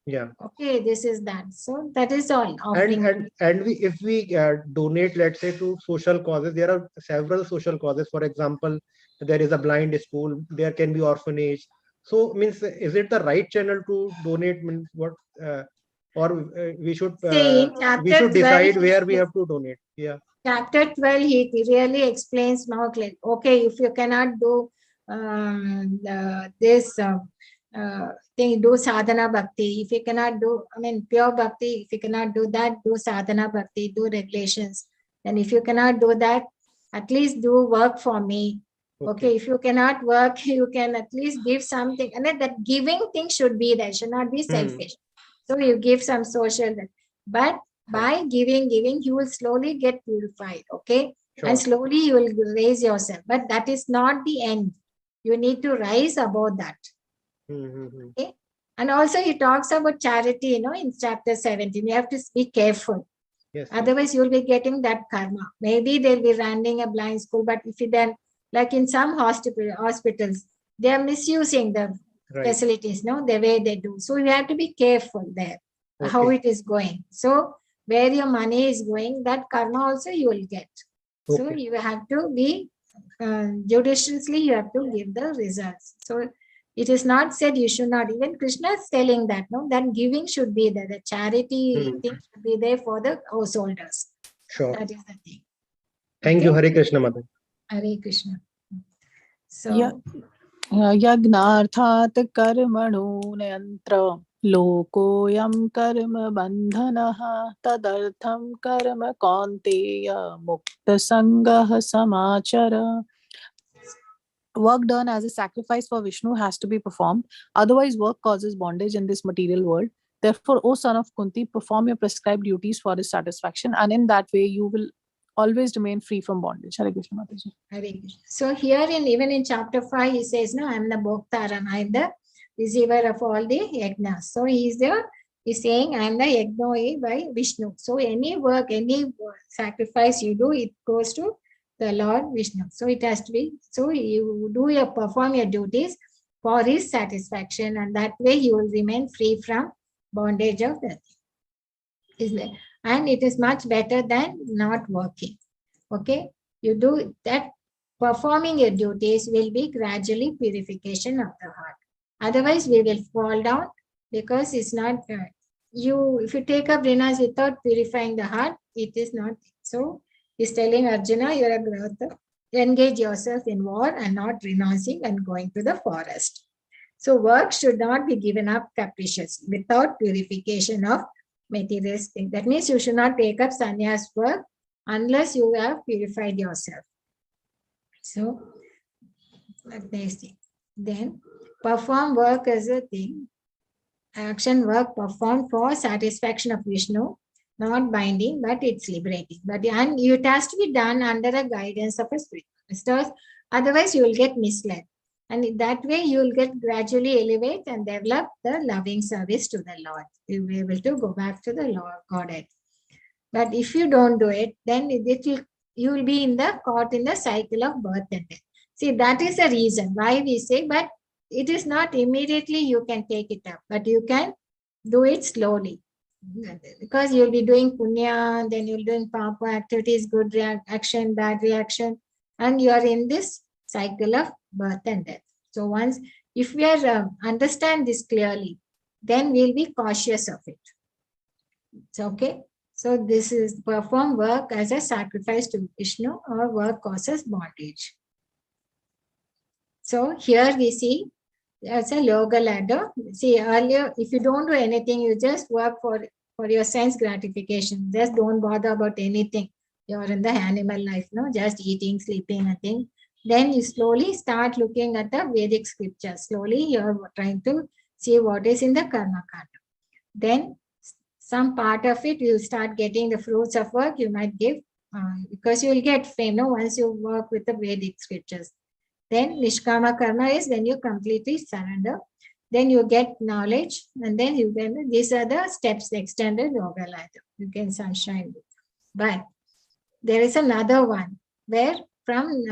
Yeah. Okay. This is that. So that is all. And if we donate, let's say, to social causes, there are several social causes. For example, there is a blind school. There can be orphanage. So, is it the right channel to donate? What or we should decide where we have to donate. Yeah. Chapter 12, he really explains more clearly. Okay, if you cannot do this thing, do sadhana bhakti. If you cannot do, pure bhakti, if you cannot do that, do sadhana bhakti, do regulations. And if you cannot do that, at least do work for me. Okay, if you cannot work, you can at least give something. And then that giving thing should be there, should not be selfish. So you give some social, but by giving, you will slowly get purified. Okay. Sure. And slowly you will raise yourself. But that is not the end. You need to rise above that. Okay. And also he talks about charity, in chapter 17. You have to be careful. Yes. Otherwise, you will be getting that karma. Maybe they'll be running a blind school, but if you then, like in some hospitals, they are misusing the facilities, the way they do. So you have to be careful there, how it is going. So where your money is going, that karma also you will get. So you have to be judiciously, you have to give the results. So it is not said you should not. Even Krishna is telling that, that giving should be there. The charity thing should be there for the householders. Sure. That is the thing. Thank you, Hare Krishna, Mother. Hare Krishna. So, यज्ञार्थात् कर्मणो नयन्त्र लोकोऽयं कर्म बन्धनः तदर्थं कर्म कौन्तेय मुक्तसङ्गः समाचर. Work done as a sacrifice for Vishnu has to be performed. Otherwise, work causes bondage in this material world. Therefore, O son of Kunti, perform your prescribed duties for his satisfaction, and in that way, you will always remain free from bondage. Hare Krishna, Mataji. Hare Krishna. So here, even in chapter 5, he says, "No, I am the Bhoktara, I am the receiver of all the yajnas." So he is there. He's saying, "I am the yajnoi by Vishnu." So any work, any sacrifice you do, it goes to the Lord Vishnu. So it has to be, so you perform your duties for his satisfaction, and that way you will remain free from bondage of the thing. And it is much better than not working. Okay, you do that. Performing your duties will be gradually purification of the heart. Otherwise, we will fall down because it's not if you take up renas without purifying the heart, it is not. So he's telling Arjuna, you're a growth. Engage yourself in war and not renouncing and going to the forest. So work should not be given up capriciously without purification of materials thing. That means you should not take up sannyas work unless you have purified yourself. So then perform work as a thing. Action work performed for satisfaction of Vishnu, not binding, but it's liberating. But and it has to be done under a guidance of a spirit. Otherwise, you will get misled. And in that way, you will get gradually elevate and develop the loving service to the Lord. You will be able to go back to the Lord Godhead. But if you don't do it, then you will be caught in the cycle of birth and death. See, that is the reason why we say, but it is not immediately you can take it up, but you can do it slowly. Because you'll be doing punya, then you'll be doing papa activities, good reaction, bad reaction, and you are in this cycle of birth and death. So if we are understand this clearly, then we'll be cautious of it. It's okay. So this is perform work as a sacrifice to Vishnu, or work causes bondage. So here we see there's a yoga ladder. See, earlier, if you don't do anything, you just work for your sense gratification. Just don't bother about anything. You're in the animal life, just eating, sleeping, nothing. Then you slowly start looking at the Vedic scriptures. Slowly you're trying to see what is in the Karma Kanda. Then some part of it, you'll start getting the fruits of work you might give, because you will get fame once you work with the Vedic scriptures. Then Nishkama Karma is when you completely surrender. Then you get knowledge, and then these are the steps, the extended yoga ladder. You can sunshine. But there is another one where from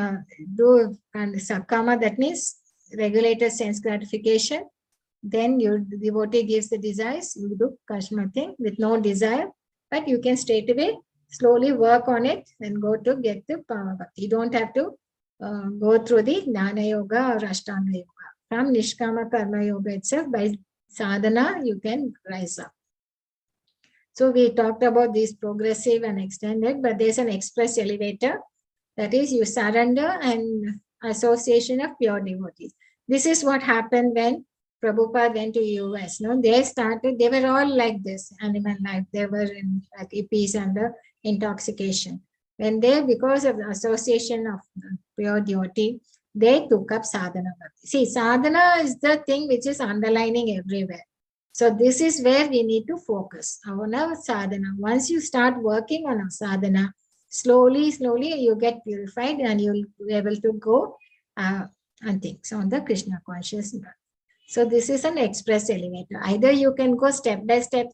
do Sakama, that means regulated sense gratification. Then the devotee gives the desires, you do Kashma thing with no desire, but you can straight away slowly work on it and go to get the Pava Bhakti. You don't have to go through the Jnana Yoga or Ashtanga Yoga. From Nishkama Karma Yoga itself, by sadhana, you can rise up. So we talked about this progressive and extended, but there's an express elevator. That is, you surrender and association of pure devotees. This is what happened when Prabhupada went to US. They were all like this, animal life. They were in like hippies and the intoxication. When because of the association of pure devotee, they took up sadhana bhakti. See, sadhana is the thing which is underlining everywhere. So this is where we need to focus on our sadhana. Once you start working on our sadhana, slowly you get purified and you'll be able to go and things on the Krishna consciousness. So this is an express elevator. Either you can go step by step,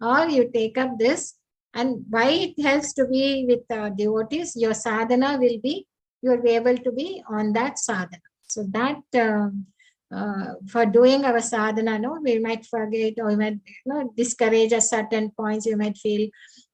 or you take up this. And why it helps to be with devotees, your sadhana will be, you'll be able to be on that sadhana. So that for doing our sadhana, no, we might forget or we might discourage at certain points. You might feel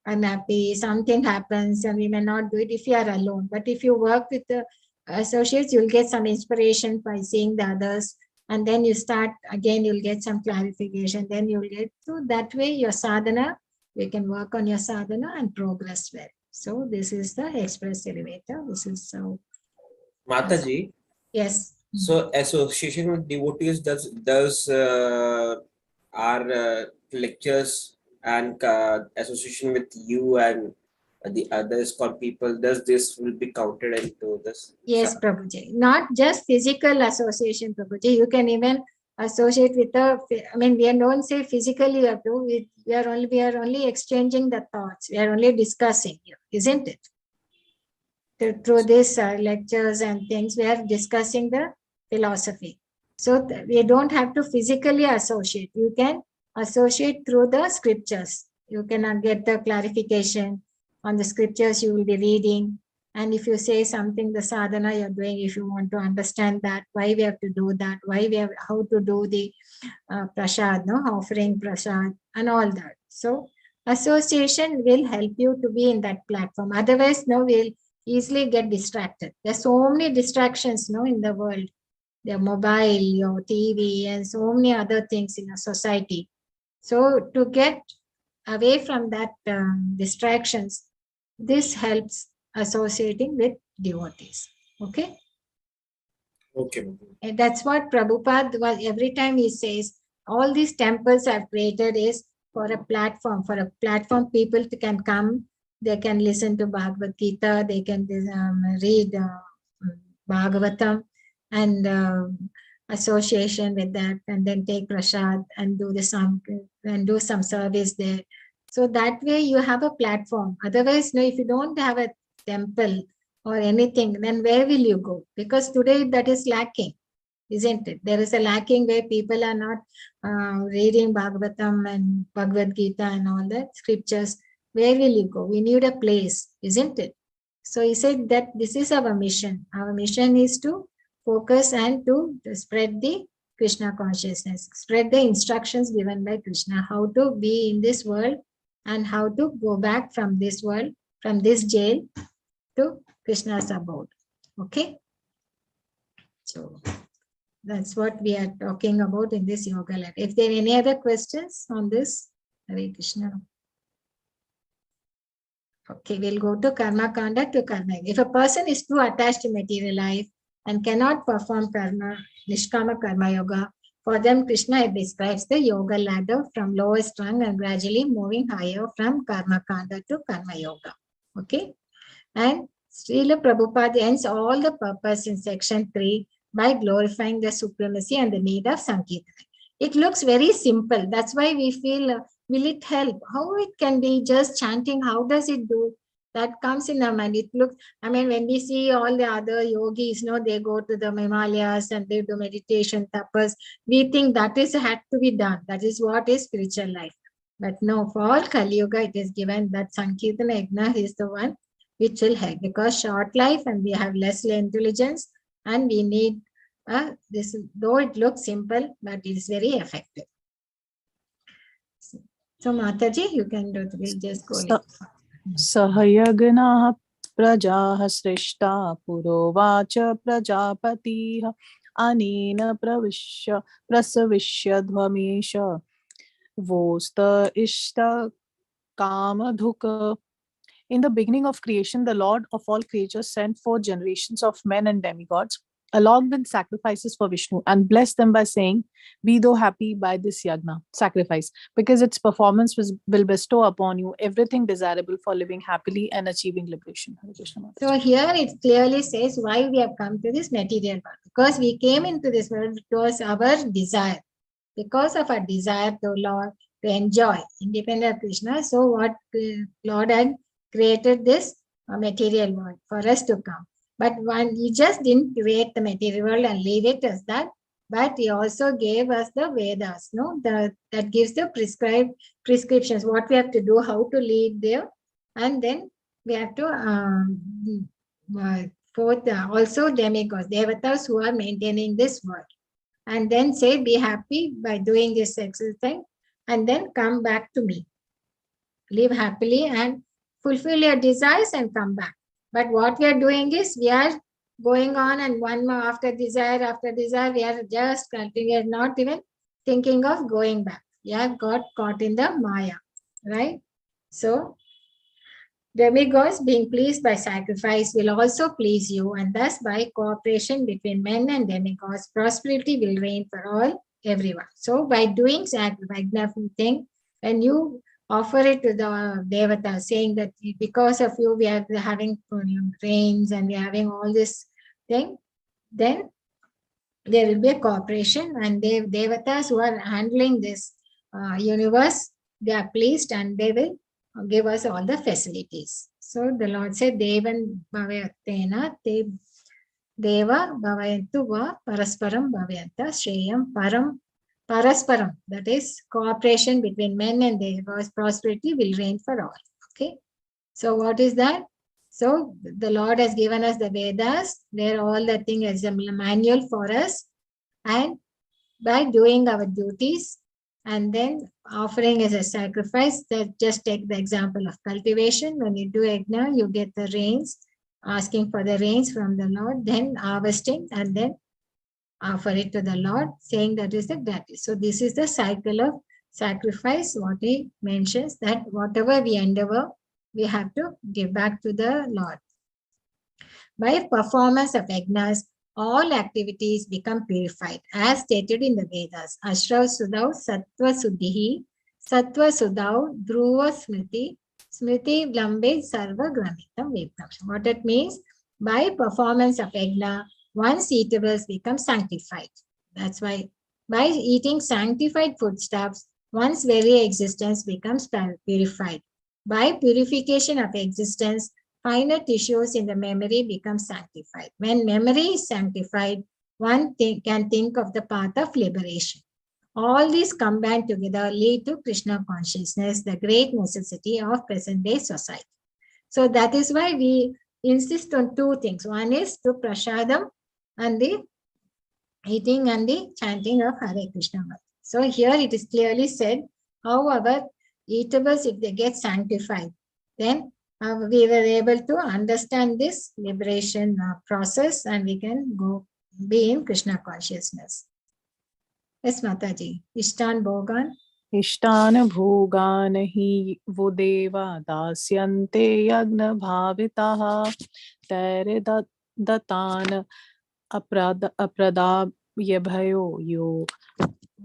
unhappy, something happens and we may not do it if you are alone. But if you work with the associates, you'll get some inspiration by seeing the others. And then you start again, you'll get some clarification. Then you'll get to that way your sadhana. We can work on your sadhana and progress well. So this is the express elevator. This is so. Mataji. Yes. So association with devotees does our lectures and association with you and the other ISKCON people, does this will be counted into this? Yes, Prabhuji. Not just physical association, Prabhuji. You can even associate with we don't say physically you have to. We are only exchanging the thoughts. We are only discussing here, isn't it? Through these lectures and things, we are discussing the philosophy. So we don't have to physically associate. You can associate through the scriptures. You can get the clarification on the scriptures you will be reading. And if you say something, the sadhana you're doing, if you want to understand that, why we have to do that, how to do the prasad, offering prasad and all that. So association will help you to be in that platform. Otherwise, we'll easily get distracted. There's so many distractions in the world. Their mobile, your TV, and so many other things in a society. So to get away from that distractions, this helps associating with devotees. Okay. Okay. And that's what Prabhupada was, every time he says, all these temples I've created is for a platform people can come, they can listen to Bhagavad Gita, they can read Bhagavatam and association with that, and then take prasad and do some service there. So that way you have a platform. Otherwise, if you don't have a temple or anything, then where will you go? Because today that is lacking, isn't it? There is a lacking where people are not reading Bhagavatam and Bhagavad Gita and all that scriptures. Where will you go? We need a place, isn't it? So he said that this is our mission. Our mission is to focus and to spread the Krishna consciousness, spread the instructions given by Krishna, how to be in this world and how to go back from this world, from this jail to Krishna's abode. Okay. So that's what we are talking about in this yoga letter. If there are any other questions on this, Hare Krishna. Okay, we'll go to Karma Kanda to Karma. If a person is too attached to material life and cannot perform karma, Nishkama Karma Yoga, for them Krishna describes the yoga ladder from lowest rung and gradually moving higher from Karma Kanda to Karma Yoga. Okay, and Srila Prabhupada ends all the purpose in section 3 by glorifying the supremacy and the need of Sankirtana. It looks very simple. That's why we feel, will it help? How it can be just chanting? How does it do? That comes in our mind. It looks, when we see all the other yogis, they go to the Himalayas and they do meditation, tapas. We think that is had to be done. That is what is spiritual life. But no, for all Kali Yuga, it is given that Sankirtana Yajna is the one which will help, because short life and we have less intelligence and we need this, though it looks simple, but it is very effective. So Mataji, you can do it. We'll just go. Sahayagna prajaha srishta purovacha prajapatiha anina prasavishya dhamesha vosta ishta kamadhuka. In the beginning of creation, the Lord of all creatures sent forth generations of men and demigods along with sacrifices for Vishnu, and bless them by saying, "Be thou happy by this yagna," sacrifice, because its performance will bestow upon you everything desirable for living happily and achieving liberation. Hare Krishna Mataji. So here it clearly says why we have come to this material world. Because we came into this world because our desire. Because of our desire to Lord, to enjoy independent of Krishna. So what Lord had created this material world for us to come. But one, he just didn't create the material world and leave it as that, but he also gave us the Vedas, no, that gives the prescriptions, what we have to do, how to lead there, and then we have to also demigods, devatas who are maintaining this world, and then say, be happy by doing this exercise, and then come back to me. Live happily and fulfill your desires and come back. But what we are doing is we are going on, and one more after desire, we are just continuing, not even thinking of going back. We have got caught in the Maya, right? So demigods being pleased by sacrifice will also please you, and thus by cooperation between men and demigods, prosperity will reign for all, everyone. So by doing sacrifice, thing, when you offer it to the devata, saying that because of you we are having rains and we are having all this thing, then there will be a cooperation, and devatas who are handling this universe, they are pleased and they will give us all the facilities. So the Lord said, Devan bhavayatena te deva bhavayantu va parasparam bhavayanta shreyam param parasparam. That is cooperation between men and devas, prosperity will reign for all. Okay. So what is that? So the Lord has given us the Vedas, where all the thing is a manual for us, and by doing our duties and then offering as a sacrifice, that just take the example of cultivation. When you do yajna, you get the rains, asking for the rains from the Lord, then harvesting and then offer it to the Lord, saying that is the gratitude. So this is the cycle of sacrifice, what he mentions, that whatever we endeavor, we have to give back to the Lord. By performance of yajnas, all activities become purified, as stated in the Vedas. Ashrav Sudhav Sattva Suddhihi, Sattva Sudhav Dhruva Smriti, Smriti Vlambe Sarva Gramitam Viptam. What it means? By performance of yajna, one's eatables become sanctified. That's why by eating sanctified foodstuffs, one's very existence becomes purified. By purification of existence, finer tissues in the memory become sanctified. When memory is sanctified, one can think of the path of liberation. All these combined together lead to Krishna consciousness, the great necessity of present-day society. So that is why we insist on two things. One is to prasadam and the eating and the chanting of Hare Krishna. So here it is clearly said how our eatables, if they get sanctified, then we were able to understand this liberation process, and we can go be in Krishna consciousness. Yes, Mataji. Ishtan Bhogan. Ishtana bhogan hi vo deva dasyante yagna bhavitaha tere datan apradab yabhayo yo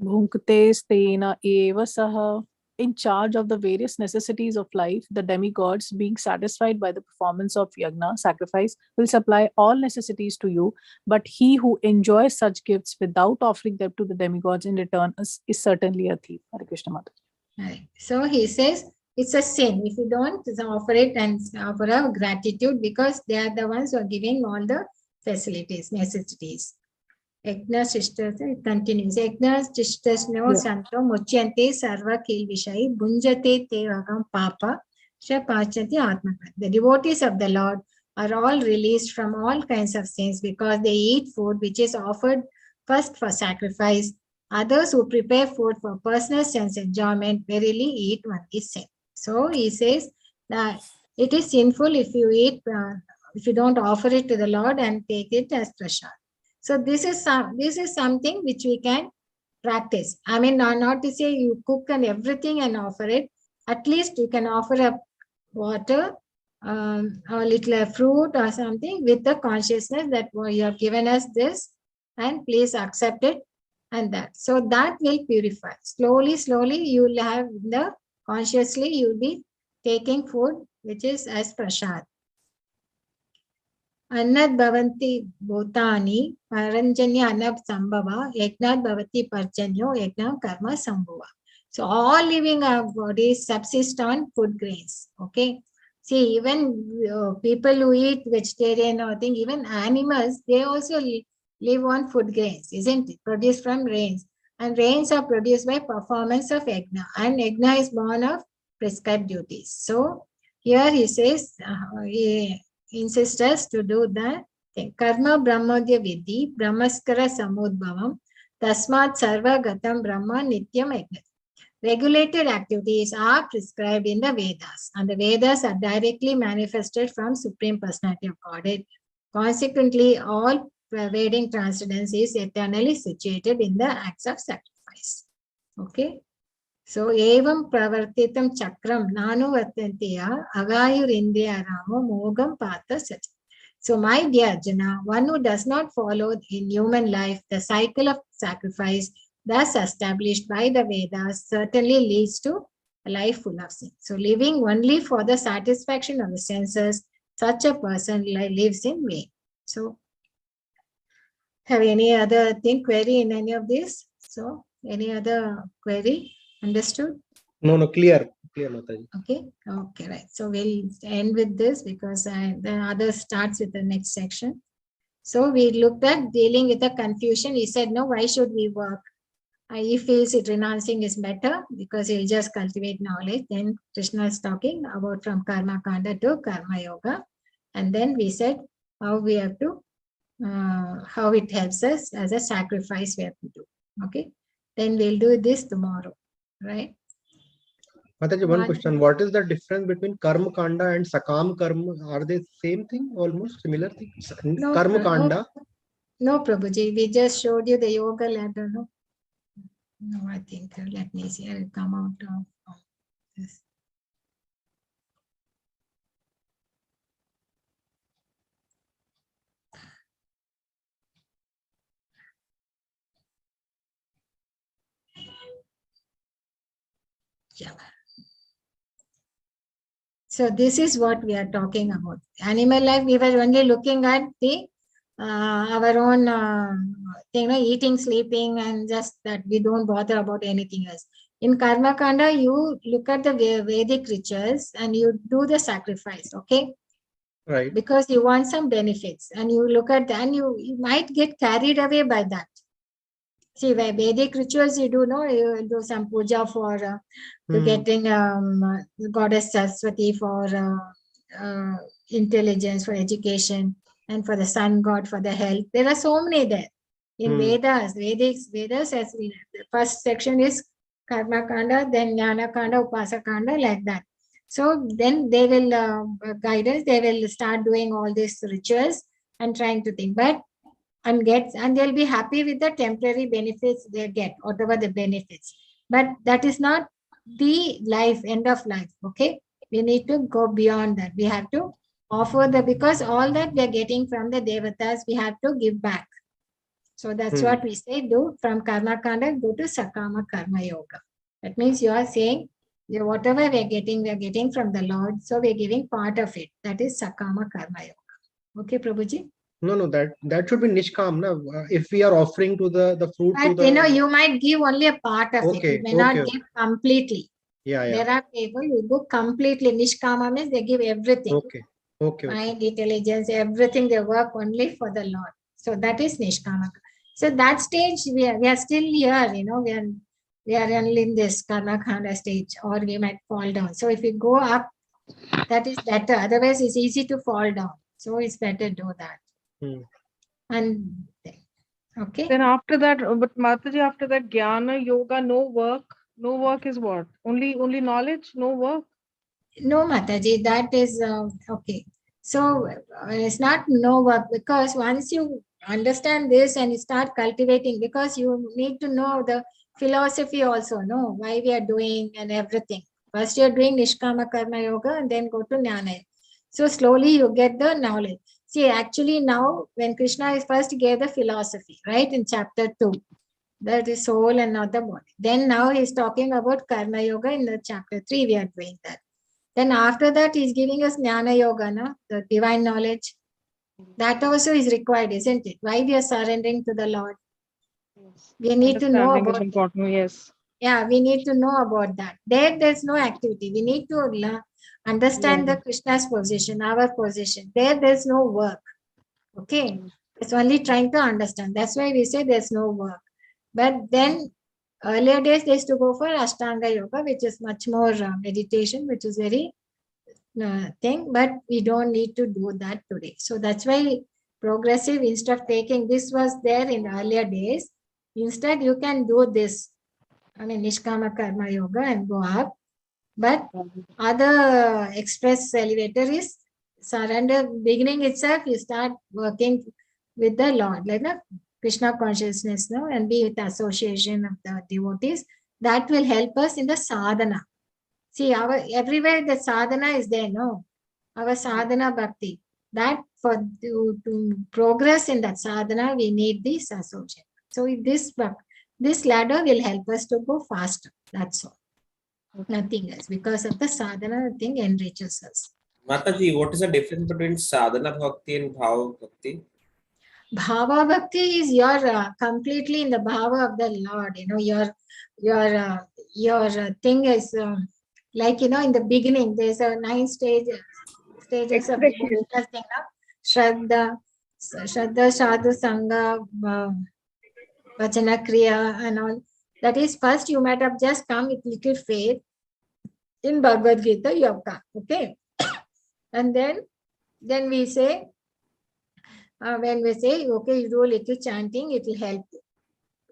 bhunkte stena eva saha. In charge of the various necessities of life, the demigods, being satisfied by the performance of yagna, sacrifice, will supply all necessities to you. But he who enjoys such gifts without offering them to the demigods in return is certainly a thief. Hare Krishna Mata. Right. So he says it's a sin if you don't offer it and offer a gratitude, because they are the ones who are giving all the facilities, necessities. Yagna sisters, it continues. Yagna sisters no santo muchyante sarva kil vishayi bunjate te agam papa sha pachati atmaka. The devotees of the Lord are all released from all kinds of sins because they eat food which is offered first for sacrifice. Others who prepare food for personal sense enjoyment verily eat only sin. So he says that it is sinful if you eat, if you don't offer it to the Lord and take it as prasad. So this is something which we can practice. I mean, not to say you cook and everything and offer it. At least you can offer a water or little fruit or something with the consciousness that you have given us this and please accept it and that. So that will purify. Slowly, slowly you will have the consciously you will be taking food which is as prasad. Annad bhavanti bhutani paranjanya anab sambhava yajnad bhavati parjanyo yajnam karma sambhava. So all living bodies subsist on food grains. Okay. See, even people who eat vegetarian or thing, even animals, they also live on food grains, isn't it? Produced from rains. And rains are produced by performance of yajna. And yajna is born of prescribed duties. So here he says, he insists us to do that thing. Karma brahmadya vidhi, brahmaskara samudbhavam, tasmat sarva gatam brahma nityam yajna. Regulated activities are prescribed in the Vedas, and the Vedas are directly manifested from Supreme Personality of Godhead. Consequently, all pervading transcendence is eternally situated in the acts of sacrifice. Okay. So, evam pravartitam chakram nanu vartantiya agayur indriya ramo mogam pata sach. So, my dear Arjuna, one who does not follow in human life the cycle of sacrifice thus established by the Vedas certainly leads to a life full of sin. So living only for the satisfaction of the senses, such a person lives in vain. So have any other thing, query in any of this? So any other query? Understood? No, clear, Mataji. Okay, okay, right. So we'll end with this because the other starts with the next section. So we looked at dealing with the confusion. He said, no, why should we work? He feels it renouncing is better because he'll just cultivate knowledge. Then Krishna is talking about from Karma Kanda to Karma Yoga. And then we said how we have to, how it helps us as a sacrifice we have to do. Okay. Then we'll do this tomorrow. Right. Mataji, one question. What is the difference between Karma Kanda and Sakam Karma? Are they same thing? Almost similar thing? No, Karma Kanda? No, Prabhuji. We just showed you the yoga ladder. No. No, I think, let me see, I'll come out of this. Yeah. So this is what we are talking about. Animal life, we were only looking at the our own eating, sleeping, and just that we don't bother about anything else. In Karma Kanda, you look at the Vedic rituals and you do the sacrifice, okay? Right. Because you want some benefits and you look at that and you might get carried away by that. See, by Vedic rituals, you do some puja for getting goddess Saraswati for intelligence, for education, and for the sun god for the health. There are so many there. In Vedas, as the first section is Karma Kanda, then Jnana Kanda, Upasa Kanda, like that. So then they will guide us, they will start doing all these rituals and trying to think. But and they'll be happy with the temporary benefits they get, whatever the benefits. But that is not the life, end of life. Okay. We need to go beyond that. We have to offer because all that we are getting from the devatas, we have to give back. So that's what we say, do from Karma Kanda, go to Sakama Karma Yoga. That means you are saying, whatever we are getting from the Lord. So we are giving part of it. That is Sakama Karma Yoga. Okay, Prabhuji? No, that should be Nishkam. Na? If we are offering to the fruit but, to the... you might give only a part of it. You may not give completely. Yeah. There are people who go completely. Nishkama means they give everything. Okay. Mind, intelligence, everything, they work only for the Lord. So that is Nishkama. So that stage, we are still here, we are only in this Karma Kanda stage, or we might fall down. So if we go up, that is better. Otherwise, it's easy to fall down. So it's better to do that. And okay. Then after that, but Mataji, after that Jnana Yoga, no work. No work is what? Only knowledge, no work? No, Mataji, that is okay. So it's not no work, because once you understand this and you start cultivating, because you need to know the philosophy also, know why we are doing and everything. First you're doing Nishkama Karma Yoga and then go to Jnana. So slowly you get the knowledge. See, actually now when Krishna is first gave the philosophy, right, in chapter 2, that is soul and not the body. Then now he's talking about Karma Yoga in the chapter 3, we are doing that. Then after that, he's giving us Jnana Yoga, no? The divine knowledge. That also is required, isn't it? Why we are surrendering to the Lord? Yes. We need to know Understanding is about, important. Yes. yeah, we need to know about that. There's no activity. We need to understand the Krishna's position, our position. There's no work. Okay. It's only trying to understand. That's why we say there's no work. But then earlier days, they used to go for Ashtanga Yoga, which is much more meditation, which is very thing, but we don't need to do that today. So that's why progressive, instead of taking, this was there in earlier days, instead you can do this, I mean, Nishkama Karma Yoga and go up. But other express elevator is surrender. Beginning itself, you start working with the Lord, like the Krishna consciousness, no, and be with the association of the devotees. That will help us in the sadhana. See, our everywhere the sadhana is there, no? Our sadhana bhakti. That for to progress in that sadhana, we need this association. So this ladder will help us to go faster. That's all. Nothing else. Because of the sadhana thing enriches us. Mataji, what is the difference between sadhana bhakti and bhava bhakti? Bhava bhakti is your completely in the bhava of the Lord. You know, your thing is like, you know, in the beginning, there's a 9 stages of devotional thing. Shraddha, Sadhu, Sangha, Vachana, Kriya, and all. That is, first you might have just come with little faith. In Bhagavad Gita, you have come. Okay. And then we say, when we say, okay, you do a little chanting, it will help you.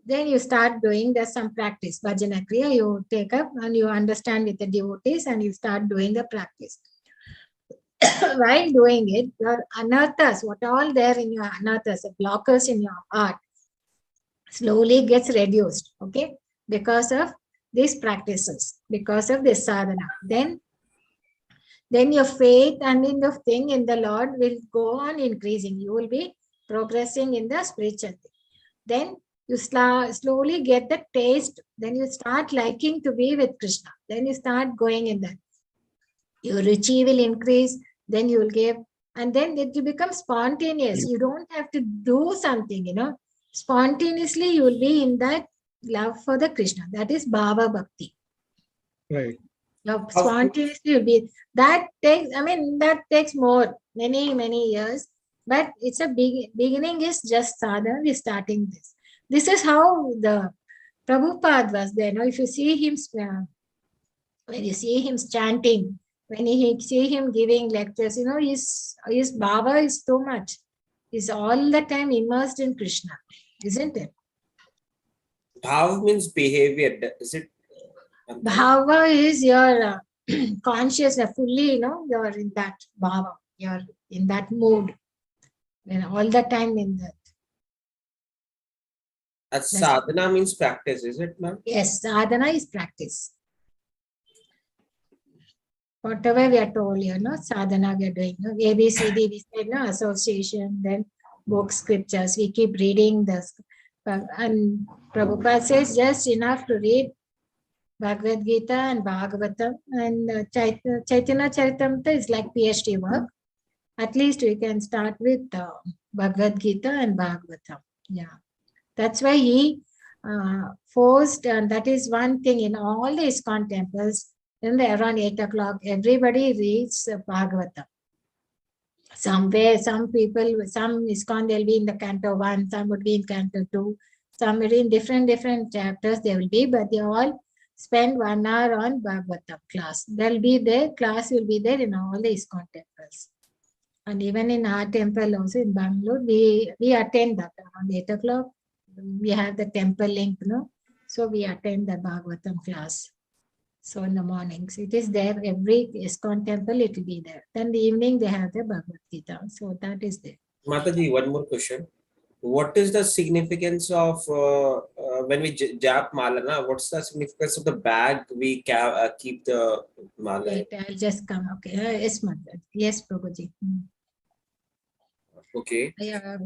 Then you start doing, there's some practice. Bhajana Kriya, you take up and you understand with the devotees and you start doing the practice. While doing it, your anarthas, what all there in your anarthas, the blockers in your heart, slowly gets reduced, okay? Because of these practices, because of this sadhana. Then your faith and in the thing in the Lord will go on increasing. You will be progressing in the spiritual thing. Then you slowly get the taste. Then you start liking to be with Krishna. Then you start going in that. Your ruchi will increase. Then you will give. And then it will become spontaneous. You don't have to do something, you know. Spontaneously, you will be in that love for the Krishna. That is Bhava Bhakti. Right. Spontaneously will be. That takes more, many years. But it's a beginning is just sadhana. We're starting this. This is how the Prabhupada was there. Now, if you see him, when you see him chanting, when you see him giving lectures, you know, his bhava is so much. He's all the time immersed in Krishna, isn't it? Bhava means behavior. Is it? Bhava is your consciousness, fully, you know, you're in that bhava, you're in that mood, and all the time in that. Sadhana means practice, is it, ma'am? Yes, sadhana is practice. Whatever we are told, you know, sadhana we are doing. No? ABCD, we said, no, association, then books, scriptures. We keep reading this. And Prabhupada says just enough to read Bhagavad Gita and Bhagavatam. And Chaitanya Charitamrita is like PhD work. At least we can start with Bhagavad Gita and Bhagavatam. Yeah. That's why he forced, and that is one thing in all the ISKCON temples. Around 8 o'clock, everybody reads Bhagavatam. Somewhere, some people, some ISKCON, they'll be in the canto 1, some would be in canto 2, some will be in different chapters they will be, but they all spend 1 hour on Bhagavatam class. They'll be there, class will be there in all the ISKCON temples. And even in our temple also in Bangalore, we attend that around 8 o'clock. We have the temple link, no? So we attend the Bhagavatam class. So in the mornings, it is there. Every ISKCON temple, it will be there. Then the evening, they have the Bhagavad Gita. So that is there. Mataji, one more question. what is the significance of when we jap mala? Na? What's the significance of the bag we keep the mala? Wait, I'll just come. Okay. Yes, Mataji. Yes, Prabhuji. Okay. Yeah.